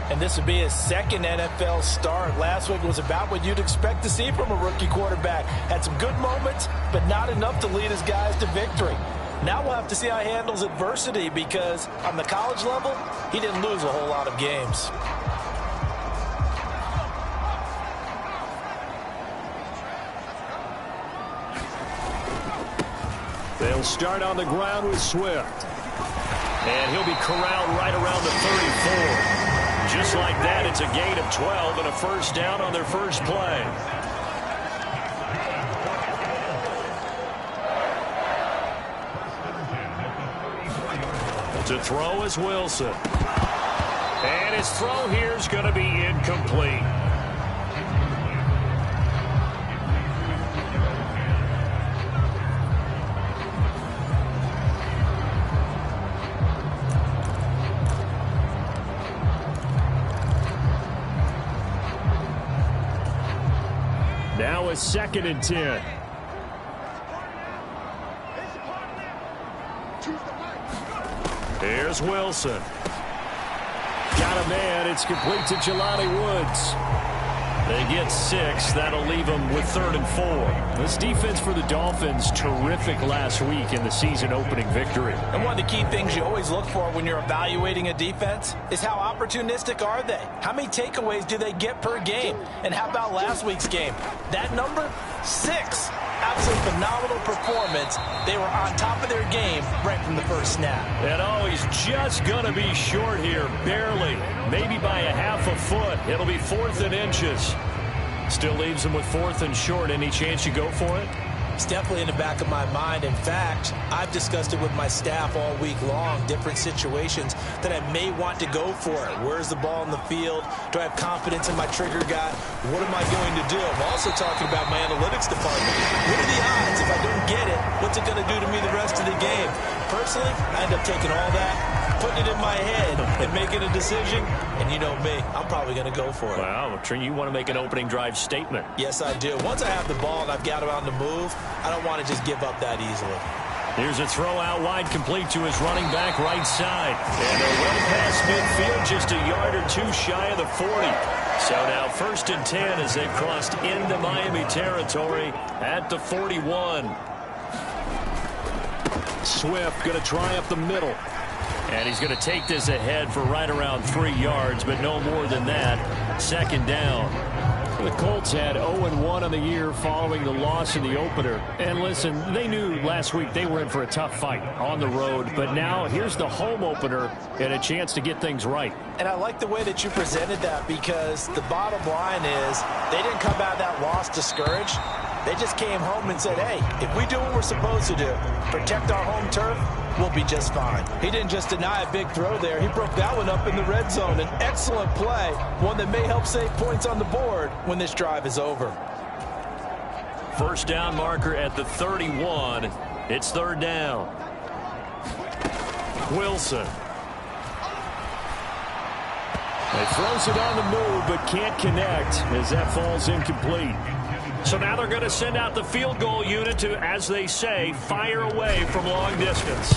S2: And this would be his second NFL start. Last week was about what you'd expect to see from a rookie quarterback. Had some good moments, but not enough to lead his guys to victory. Now we'll have to see how he handles adversity, because on the college level, he didn't lose a whole lot of games.
S1: They'll start on the ground with Swift. And he'll be corralled right around the 34. Just like that, it's a gain of 12 and a first down on their first play. To throw is Wilson. And his throw here is going to be incomplete. Now a 2nd and 10. Here's Wilson. Got a man. It's complete to Jelani Woods. They get 6. That'll leave them with 3rd and 4. This defense for the Dolphins, terrific last week in the season opening victory.
S2: And one of the key things you always look for when you're evaluating a defense is how opportunistic are they? How many takeaways do they get per game? And how about last week's game? That number, 6. Absolute phenomenal performance. They were on top of their game right from the first snap.
S1: And he's just going to be short here, barely. Maybe by a half a foot. It'll be 4th and inches. Still leaves them with 4th and short. Any chance you go for it?
S2: It's definitely in the back of my mind. In fact, I've discussed it with my staff all week long, different situations that I may want to go for it. Where's the ball in the field? Do I have confidence in my trigger guy? What am I going to do? I'm also talking about my analytics department. What are the odds? If I don't get it, what's it going to do to me the rest of the game? Personally, I end up taking all that, putting it in my head, and making a decision. And you know me, I'm probably going to go for it.
S1: Wow, you want to make an opening drive statement.
S2: Yes, I do. Once I have the ball and I've got it on the move, I don't want to just give up that easily.
S1: Here's a throw out wide, complete to his running back right side. And they're well past midfield, just a yard or 2 shy of the 40. So now 1st and 10 as they've crossed into Miami territory at the 41. Swift going to try up the middle. And he's going to take this ahead for right around 3 yards, but no more than that. 2nd down. The Colts had 0-1 on the year following the loss in the opener. And listen, they knew last week they were in for a tough fight on the road. But now here's the home opener and a chance to get things right.
S2: And I like the way that you presented that, because the bottom line is they didn't come out of that loss discouraged. They just came home and said, hey, if we do what we're supposed to do, protect our home turf, we'll be just fine. He didn't just deny a big throw there. He broke that one up in the red zone. An excellent play, one that may help save points on the board when this drive is over.
S1: First down marker at the 31. It's third down. Wilson. He throws it on the move, but can't connect as that falls incomplete. So now they're going to send out the field goal unit to, as they say, fire away from long distance.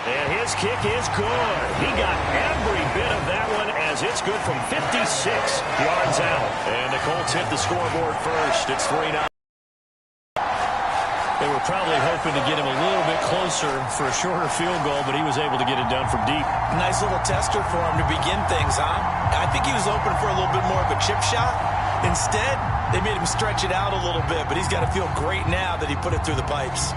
S1: And his kick is good. He got every bit of that one, as it's good from 56 yards out. And the Colts hit the scoreboard first. It's 3-0. They were probably hoping to get him a little bit closer for a shorter field goal, but he was able to get it done from deep.
S3: Nice little tester for him to begin things, huh? I think he was open for a little bit more of a chip shot. Instead, they made him stretch it out a little bit, but he's got to feel great now that he put it through the pipes.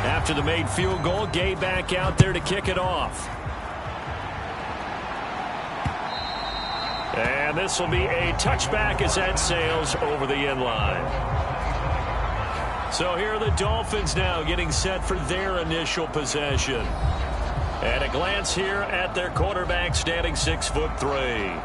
S1: After the made field goal, Gay back out there to kick it off. And this will be a touchback as that sails over the end line. So here are the Dolphins now getting set for their initial possession. And a glance here at their quarterback, standing 6'3".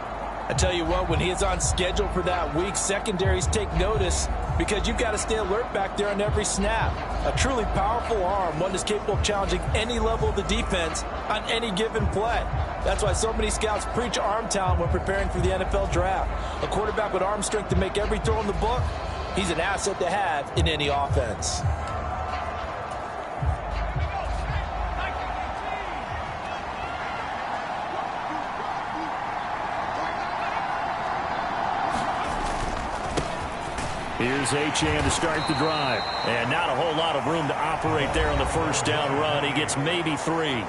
S2: I tell you what, when he is on schedule for that week, secondaries take notice, because you've got to stay alert back there on every snap. A truly powerful arm, one that's capable of challenging any level of the defense on any given play. That's why so many scouts preach arm talent when preparing for the NFL draft. A quarterback with arm strength to make every throw in the book, he's an asset to have in any offense.
S1: Here's Achane to start the drive. And not a whole lot of room to operate there on the first down run. He gets maybe 3.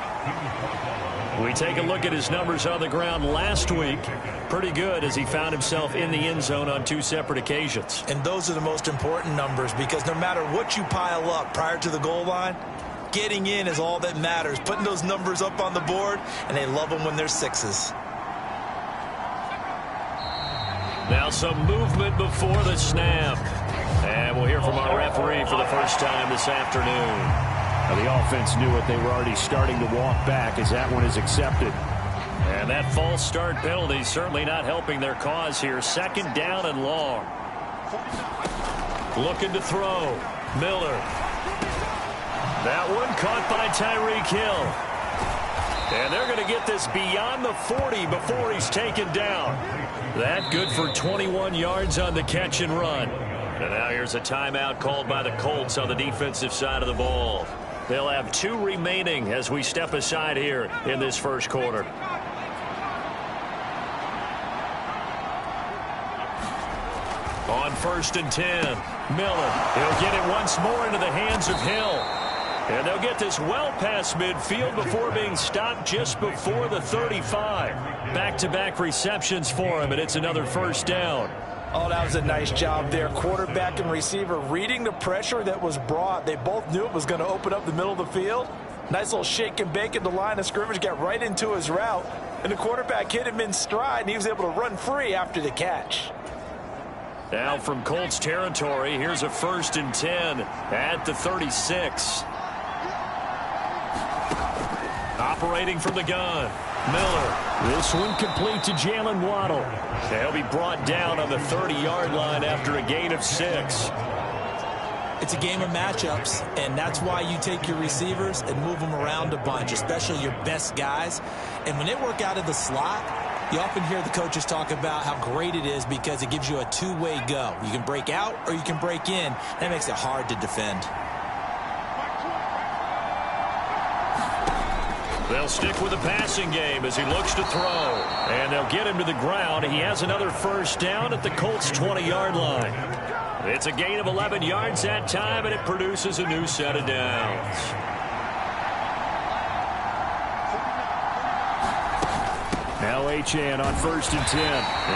S1: We take a look at his numbers on the ground last week. Pretty good, as he found himself in the end zone on 2 separate occasions.
S3: And those are the most important numbers, because no matter what you pile up prior to the goal line, getting in is all that matters. Putting those numbers up on the board, and they love them when they're 6s.
S1: Now some movement before the snap. And we'll hear from our referee for the first time this afternoon. Now the offense knew it. They were already starting to walk back as that one is accepted. And that false start penalty certainly not helping their cause here. Second down and long. Looking to throw. Miller. That one caught by Tyreek Hill. And they're going to get this beyond the 40 before he's taken down. That good for 21 yards on the catch and run. And now here's a timeout called by the Colts on the defensive side of the ball. They'll have 2 remaining as we step aside here in this first quarter. On 1st and 10, Miller. He'll get it once more into the hands of Hill. And they'll get this well past midfield before being stopped just before the 35. Back-to-back receptions for him, and it's another first down.
S2: Oh, that was a nice job there. Quarterback and receiver reading the pressure that was brought. They both knew it was going to open up the middle of the field. Nice little shake and bake at the line of scrimmage, got right into his route. And the quarterback hit him in stride, and he was able to run free after the catch.
S1: Now from Colts territory, here's a 1st and 10 at the 36. Operating from the gun. Miller. This one complete to Jalen Waddle. They'll be brought down on the 30-yard line after a gain of 6.
S2: It's a game of matchups, and that's why you take your receivers and move them around a bunch, especially your best guys. And when they work out of the slot, you often hear the coaches talk about how great it is because it gives you a two-way go. You can break out or you can break in. That makes it hard to defend.
S1: They'll stick with the passing game as he looks to throw. And they'll get him to the ground. He has another first down at the Colts' 20-yard line. It's a gain of 11 yards that time, and it produces a new set of downs. Now Achane on 1st and 10.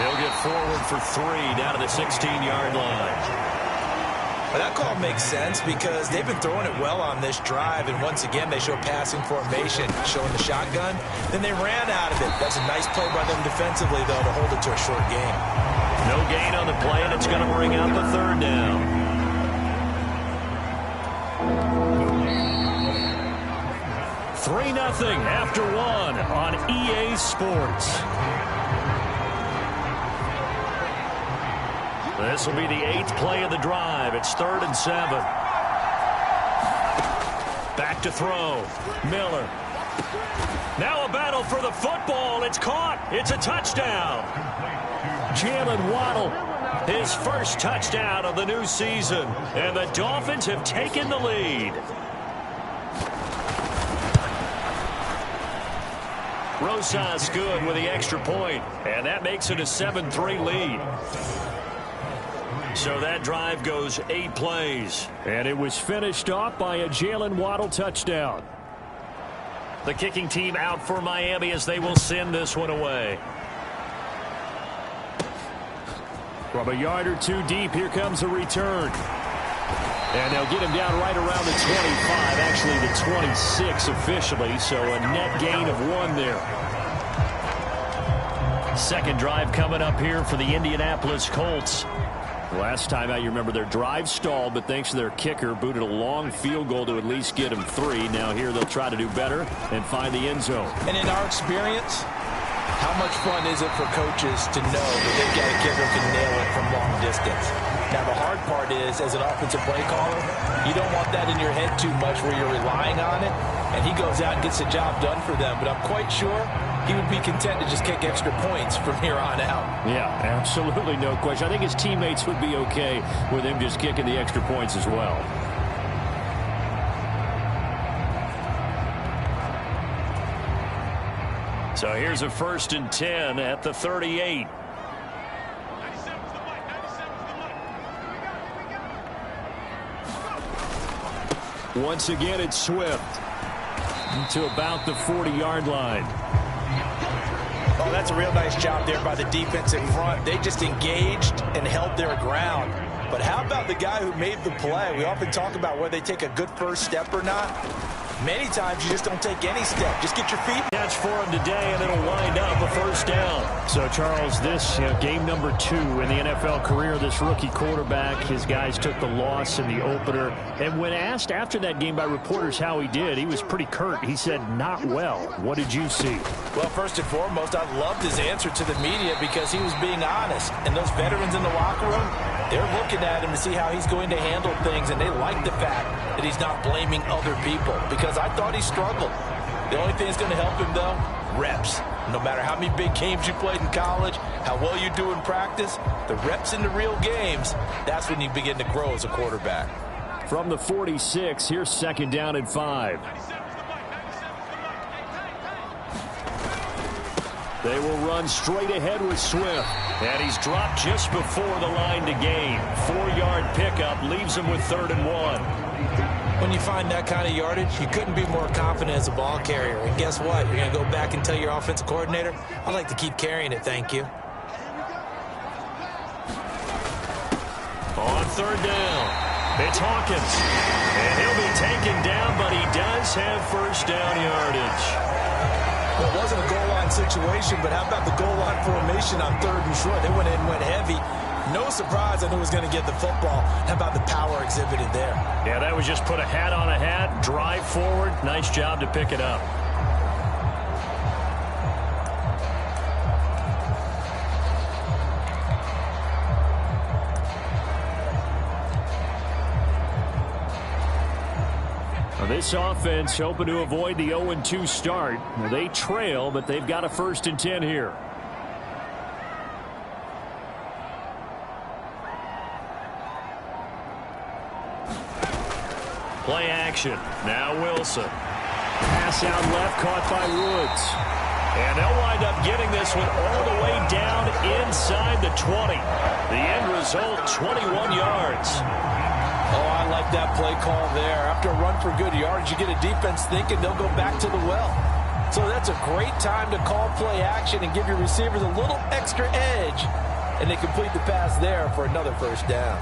S1: He'll get forward for 3 down to the 16-yard line.
S2: Well, that call makes sense because they've been throwing it well on this drive, and once again they show passing formation, showing the shotgun. Then they ran out of it. That's a nice play by them defensively, though, to hold it to a short gain.
S1: No gain on the play, and it's going to bring out the 3rd down. Three 0 after 1 on EA Sports. This will be the 8th play of the drive. It's 3rd and 7. Back to throw. Miller. Now a battle for the football. It's caught. It's a touchdown. Jalen Waddle, his first touchdown of the new season. And the Dolphins have taken the lead. Rosas good with the extra point. And that makes it a 7-3 lead. So that drive goes 8 plays. And it was finished off by a Jalen Waddle touchdown. The kicking team out for Miami as they will send this one away. From a yard or 2 deep, here comes a return. And they'll get him down right around the 25, actually the 26 officially, so a net gain of 1 there. Second drive coming up here for the Indianapolis Colts. Last time out, you remember their drive stalled, but thanks to their kicker, booted a long field goal to at least get them 3. Now here they'll try to do better and find the end zone.
S2: And in our experience, how much fun is it for coaches to know that they've got a kicker who can nail it from long distance? Now, the hard part is, as an offensive play caller, you don't want that in your head too much where you're relying on it, and he goes out and gets the job done for them. But I'm quite sure he would be content to just kick extra points from here on out.
S1: Yeah, absolutely no question. I think his teammates would be okay with him just kicking the extra points as well. So here's a 1st and 10 at the 38. Once again, it's Swift to about the 40-yard line.
S2: Oh, that's a real nice job there by the defense in front. They just engaged and held their ground. But how about the guy who made the play? We often talk about whether they take a good first step or not. Many times you just don't take any step. Just get your feet.
S1: Catch for him today, and it'll wind up a first down. So, Charles, this game number 2 in the NFL career, this rookie quarterback, his guys took the loss in the opener. And when asked after that game by reporters how he did, he was pretty curt. He said, not well. What did you see?
S2: Well, first and foremost, I loved his answer to the media because he was being honest. And those veterans in the locker room, they're looking at him to see how he's going to handle things, and they like the fact that he's not blaming other people because I thought he struggled. The only thing that's going to help him, though, reps. No matter how many big games you played in college, how well you do in practice, the reps in the real games, that's when you begin to grow as a quarterback.
S1: From the 46, here's 2nd down and 5. They will run straight ahead with Swift. And he's dropped just before the line to gain. 4-yard pickup leaves him with 3rd and 1.
S2: When you find that kind of yardage, you couldn't be more confident as a ball carrier. And guess what? You're going to go back and tell your offensive coordinator, I'd like to keep carrying it, thank you.
S1: On 3rd down, it's Hawkins. And he'll be taken down, but he does have first down yardage.
S2: Well, it wasn't a goal line situation, but how about the goal line formation on 3rd and short? They went in and went heavy. No surprise I knew he was going to get the football. How about the power exhibited there?
S1: Yeah, that was just put a hat on a hat, drive forward. Nice job to pick it up. This offense hoping to avoid the 0-2 start. They trail, but they've got a 1st and 10 here. Play action. Now Wilson. Pass out left, caught by Woods. And they'll wind up getting this one all the way down inside the 20. The end result, 21 yards.
S2: Oh, I like that play call there. After a run for good yards, you get a defense thinking they'll go back to the well. So that's a great time to call play action and give your receivers a little extra edge. And they complete the pass there for another 1st down.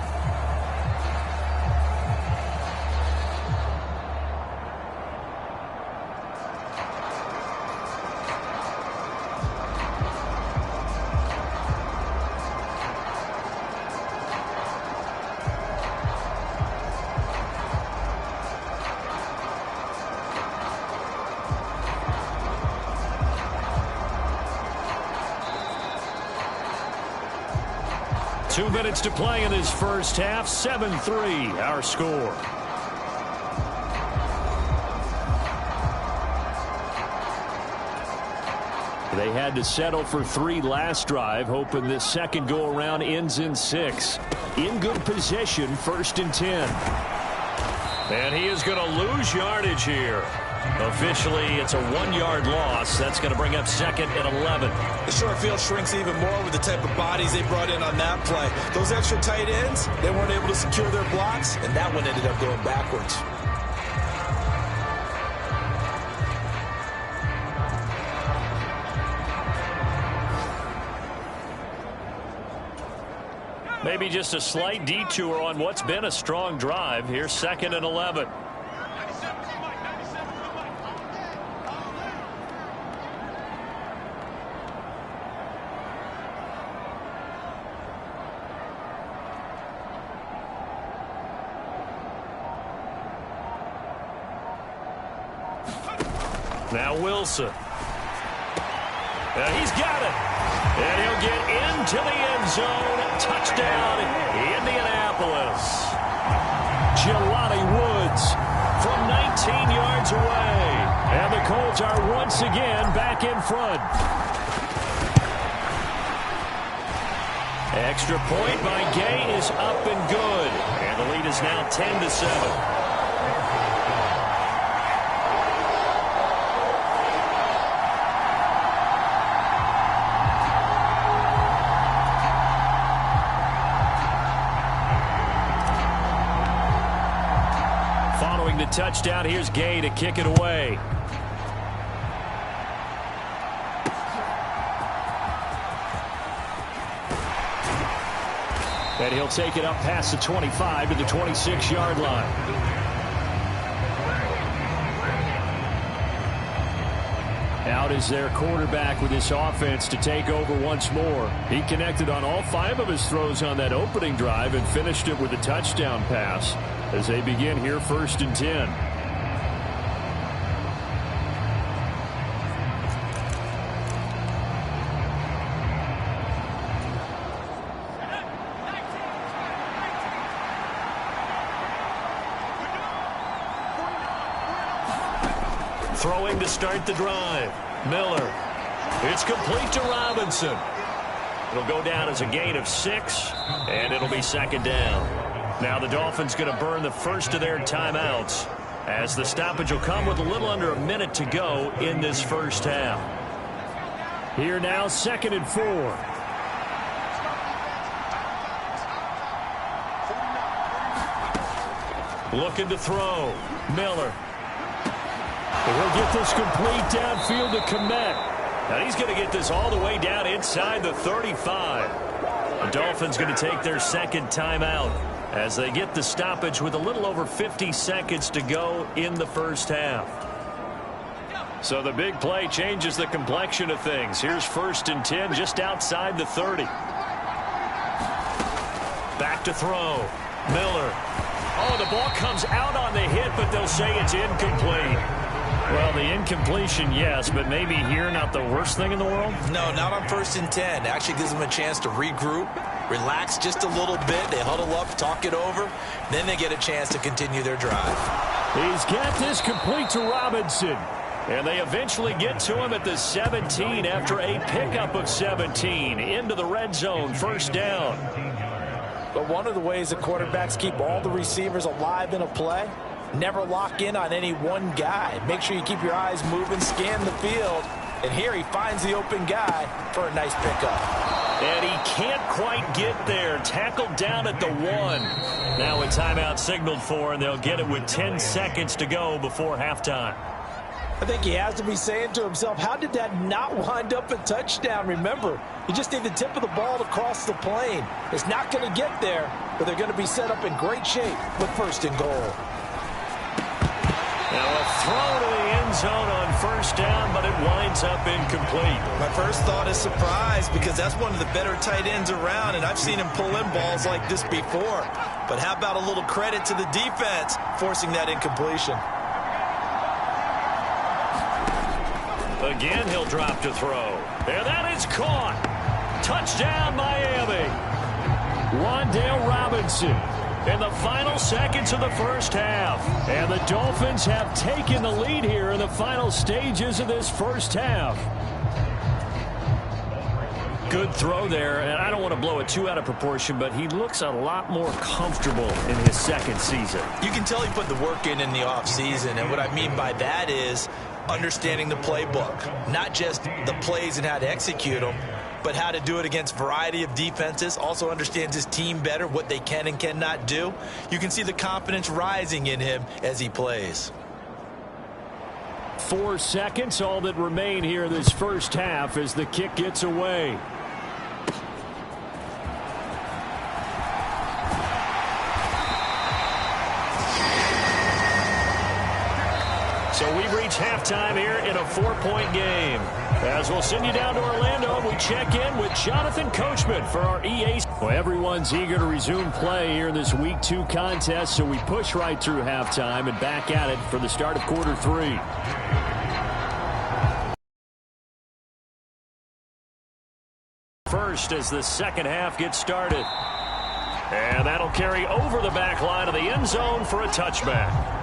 S1: 2 minutes to play in this first half. 7-3 our score. They had to settle for 3 last drive, hoping this second go-around ends in 6. In good position, 1st and 10. And he is going to lose yardage here. Officially, it's a 1-yard loss. That's going to bring up 2nd and 11.
S3: The short field shrinks even more with the type of bodies they brought in on that play. Those extra tight ends, they weren't able to secure their blocks, and that one ended up going backwards.
S1: Maybe just a slight detour on what's been a strong drive. Here's 2nd and 11. Now Wilson. He's got it. And he'll get into the end zone. Touchdown, Indianapolis. Jelani Woods from 19 yards away. And the Colts are once again back in front. Extra point by Gay is up and good. And the lead is now 10-7. The touchdown. Here's Gay to kick it away. And he'll take it up past the 25 to the 26-yard line. Out is their quarterback with this offense to take over once more. He connected on all 5 of his throws on that opening drive and finished it with a touchdown pass. As they begin here, 1st and 10. Throwing to start the drive. Miller. It's complete to Robinson. It'll go down as a gain of 6, and it'll be 2nd down. Now the Dolphins going to burn the first of their timeouts as the stoppage will come with a little under a minute to go in this first half. Here now, 2nd and 4. Looking to throw. Miller. He'll get this complete downfield to Kmet. Now he's going to get this all the way down inside the 35. The Dolphins going to take their 2nd timeout as they get the stoppage with a little over 50 seconds to go in the first half. So the big play changes the complexion of things. Here's 1st and 10 just outside the 30. Back to throw. Miller. Oh, the ball comes out on the hit, but they'll say it's incomplete. Well, the incompletion, yes, but maybe here not the worst thing in the world?
S3: No, not on 1st and 10. Actually gives them a chance to regroup, relax just a little bit. They huddle up, talk it over. Then they get a chance to continue their drive.
S1: He's got this complete to Robinson. And they eventually get to him at the 17 after a pickup of 17 into the red zone, first down.
S2: But one of the ways the quarterbacks keep all the receivers alive in a play, never lock in on any one guy. Make sure you keep your eyes moving, scan the field. And here he finds the open guy for a nice pickup.
S1: And he can't quite get there. Tackled down at the 1. Now a timeout signaled for, and they'll get it with 10 seconds to go before halftime.
S2: I think he has to be saying to himself, how did that not wind up a touchdown? Remember, you just need the tip of the ball to cross the plane. It's not going to get there, but they're going to be set up in great shape with first and goal.
S1: Now a throw to the end zone on first down, but it winds up incomplete.
S3: My first thought is surprise, because that's one of the better tight ends around, and I've seen him pull in balls like this before. But how about a little credit to the defense forcing that incompletion?
S1: Again, he'll drop to throw. And that is caught. Touchdown, Miami. Wan'Dale Robinson in the final seconds of the first half. And the Dolphins have taken the lead here in the final stages of this first half. Good throw there, and I don't want to blow it too out of proportion, but he looks a lot more comfortable in his second season.
S3: You can tell he put the work in the offseason, and what I mean by that is understanding the playbook, not just the plays and how to execute them, but how to do it against a variety of defenses. Also understands his team better, what they can and cannot do. You can see the confidence rising in him as he plays.
S1: 4 seconds, all that remain here this first half as the kick gets away. So we reach halftime here in a 4-point game. As we'll send you down to Orlando, we check in with Jonathan Coachman for our EA. Well, everyone's eager to resume play here in this Week 2 contest, so we push right through halftime and back at it for the start of quarter 3. First as the second half gets started. And that'll carry over the back line of the end zone for a touchback.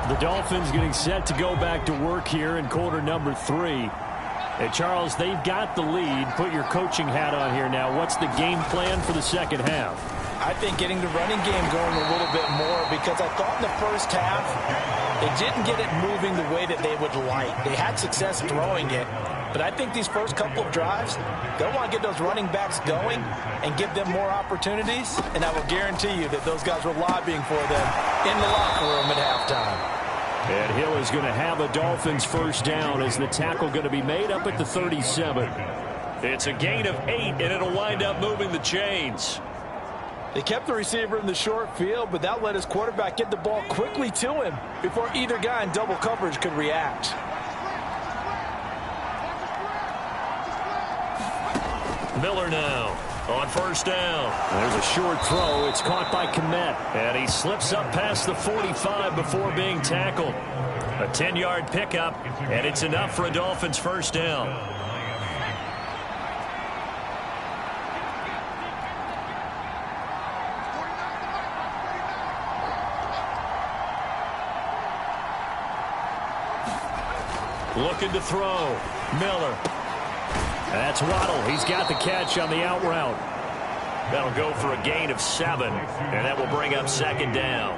S1: The Dolphins getting set to go back to work here in quarter number 3. And Charles, they've got the lead. Put your coaching hat on here now. What's the game plan for the second half?
S2: I think getting the running game going a little bit more, because I thought in the first half they didn't get it moving the way that they would like. They had success throwing it, but I think these first couple of drives, they'll want to get those running backs going and give them more opportunities, and I will guarantee you that those guys were lobbying for them in the locker room at halftime.
S1: And Hill is going to have a Dolphins first down as the tackle going to be made up at the 37. It's a gain of 8, and it'll wind up moving the chains.
S2: They kept the receiver in the short field, but that let his quarterback get the ball quickly to him before either guy in double coverage could react.
S1: Miller now on first down. There's a short throw. It's caught by Kmet. And he slips up past the 45 before being tackled. A 10-yard pickup, and it's enough for a Dolphins first down. Looking to throw. Miller. That's Waddle. He's got the catch on the out route. That'll go for a gain of 7, and that will bring up second down.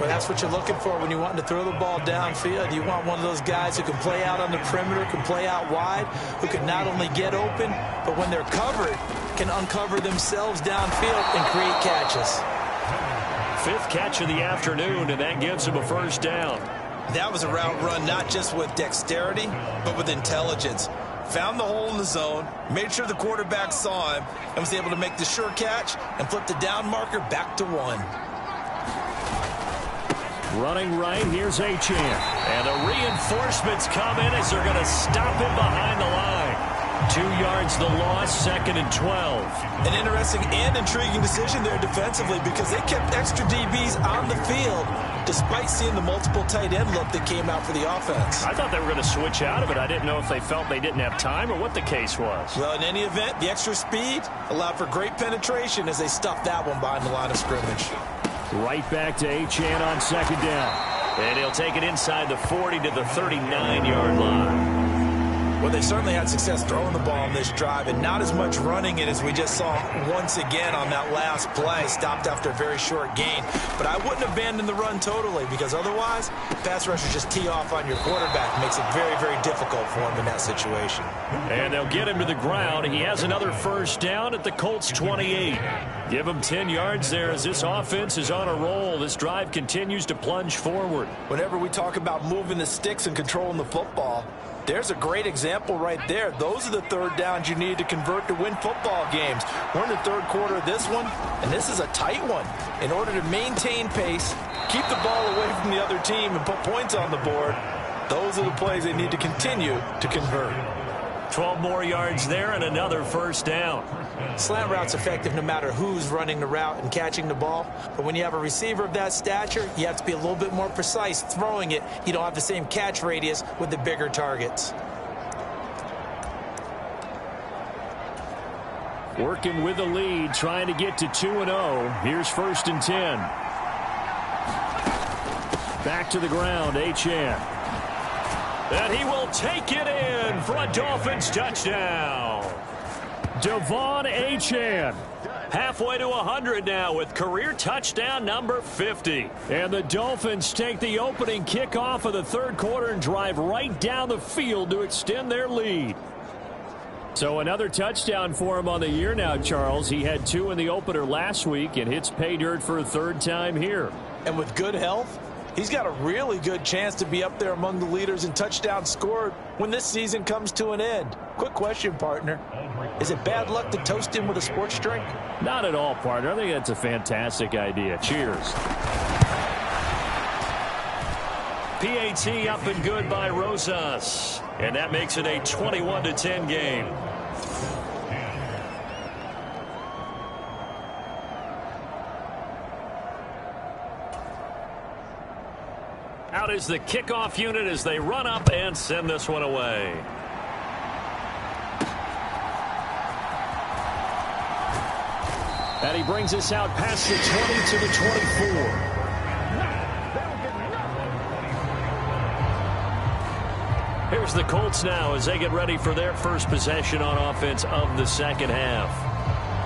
S2: Well, that's what you're looking for when you want to throw the ball downfield. You want one of those guys who can play out on the perimeter, can play out wide, who can not only get open, but when they're covered, can uncover themselves downfield and create catches.
S1: 5th catch of the afternoon, and that gives him a first down.
S3: That was a route run not just with dexterity, but with intelligence. Found the hole in the zone, made sure the quarterback saw him, and was able to make the sure catch and flip the down marker back to 1.
S1: Running right, here's Achane. And the reinforcements come in as they're going to stop him behind the line. 2 yards the loss, 2nd and 12.
S3: An interesting and intriguing decision there defensively, because they kept extra DBs on the field despite seeing the multiple tight end look that came out for the offense.
S1: I thought they were going to switch out of it. I didn't know if they felt they didn't have time or what the case was.
S3: Well, in any event, the extra speed allowed for great penetration as they stuffed that one behind the line of scrimmage.
S1: Right back to Achane on second down. And he'll take it inside the 40 to the 39-yard line.
S3: Well, they certainly had success throwing the ball on this drive, and not as much running it as we just saw once again on that last play. Stopped after a very short gain. But I wouldn't abandon the run totally, because otherwise, pass rushers just tee off on your quarterback. Makes it very, very difficult for him in that situation.
S1: And they'll get him to the ground. He has another first down at the Colts 28. Give him 10 yards there as this offense is on a roll. This drive continues to plunge forward.
S2: Whenever we talk about moving the sticks and controlling the football, there's a great example right there. Those are the third downs you need to convert to win football games. We're in the third quarter of this one, and this is a tight one. In order to maintain pace, keep the ball away from the other team, and put points on the board, those are the plays they need to continue to convert.
S1: 12 more yards there and another first down.
S3: Slant route's effective no matter who's running the route and catching the ball. But when you have a receiver of that stature, you have to be a little bit more precise throwing it. You don't have the same catch radius with the bigger targets.
S1: Working with the lead, trying to get to 2-0. Here's first and 10. Back to the ground, Achane. And he will take it in for a Dolphins touchdown. Devon Achane. Halfway to 100 now with career touchdown number 50. And the Dolphins take the opening kickoff of the third quarter and drive right down the field to extend their lead. So another touchdown for him on the year now, Charles. He had 2 in the opener last week and hits pay dirt for a third time here.
S2: And with good health, he's got a really good chance to be up there among the leaders in touchdowns scored when this season comes to an end. Quick question, partner. Is it bad luck to toast him with a sports drink?
S1: Not at all, partner. I think that's a fantastic idea. Cheers. PAT up and good by Rosas. And that makes it a 21-10 game. Out is the kickoff unit as they run up and send this one away. And he brings us out past the 20 to the 24. Here's the Colts now as they get ready for their first possession on offense of the second half.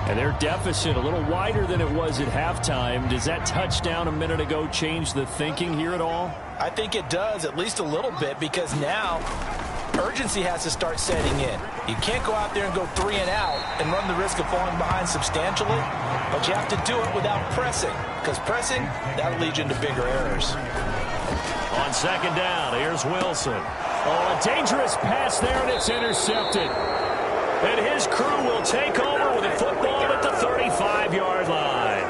S1: And their deficit a little wider than it was at halftime. Does that touchdown a minute ago change the thinking here at all?
S2: I think it does, at least a little bit, because now urgency has to start setting in. You can't go out there and go 3 and out and run the risk of falling behind substantially, but you have to do it without pressing, because pressing, that'll lead you into bigger errors.
S1: On second down, here's Wilson. Oh, a dangerous pass there, and it's intercepted. And his crew will take over with a football at the 35-yard line.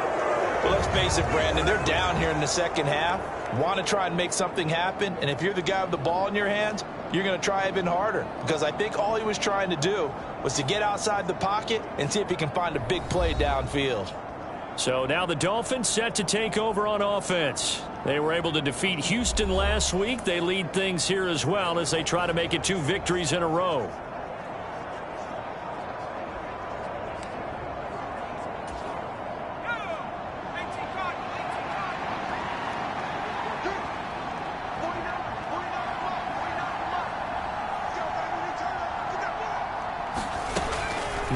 S2: Well, let's face it, Brandon, they're down here in the second half. Want to try and make something happen, and if you're the guy with the ball in your hands, you're going to try even harder, because I think all he was trying to do was to get outside the pocket and see if he can find a big play downfield.
S1: So now the Dolphins set to take over on offense. They were able to defeat Houston last week. They lead things here as well as they try to make it 2 victories in a row.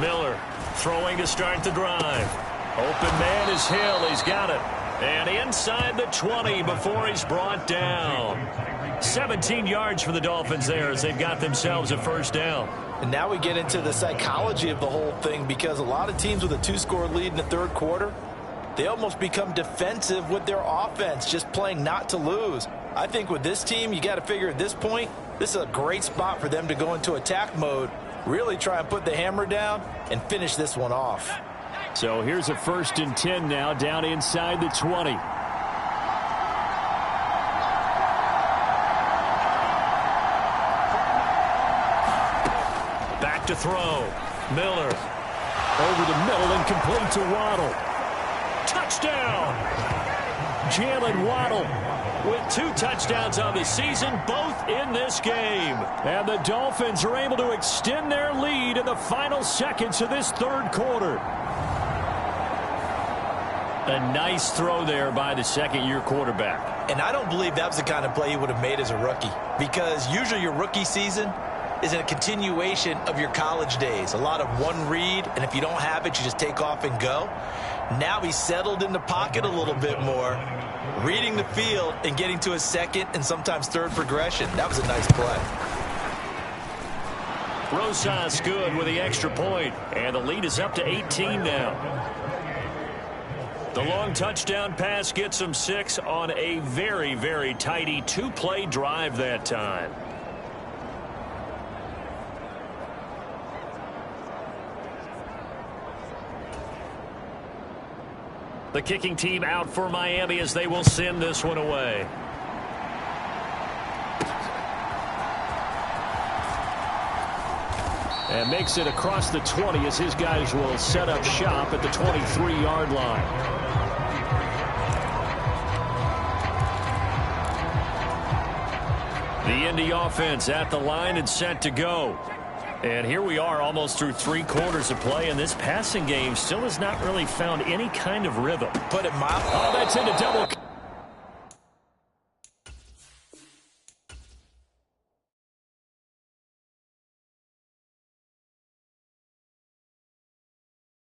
S1: Miller throwing to start the drive. Open man is Hill. He's got it. And inside the 20 before he's brought down. 17 yards for the Dolphins there as they've got themselves a first down.
S2: And now we get into the psychology of the whole thing, because a lot of teams with a 2-score lead in the third quarter, they almost become defensive with their offense, just playing not to lose. I think with this team, you got to figure at this point, this is a great spot for them to go into attack mode, really try and put the hammer down and finish this one off.
S1: So here's a first and 10 now down inside the 20. Back to throw. Miller. Over the middle and complete to Waddle. Touchdown! Jalen Waddle with 2 touchdowns on the season, both in this game. And the Dolphins are able to extend their lead in the final seconds of this third quarter. A nice throw there by the second-year quarterback.
S3: And I don't believe that was the kind of play he would have made as a rookie, because usually your rookie season is a continuation of your college days. A lot of one read, and if you don't have it, you just take off and go. Now he's settled in the pocket a little bit more, reading the field and getting to a second and sometimes third progression. That was a nice play.
S1: Rosas good with the extra point, and the lead is up to 18 now. The long touchdown pass gets him 6 on a very, very tidy 2-play drive that time. The kicking team out for Miami as they will send this one away. And makes it across the 20 as his guys will set up shop at the 23-yard line. The Indy offense at the line and set to go. And here we are almost through 3 quarters of play, and this passing game still has not really found any kind of rhythm.
S3: Put it mildly.
S1: Oh, that's into double.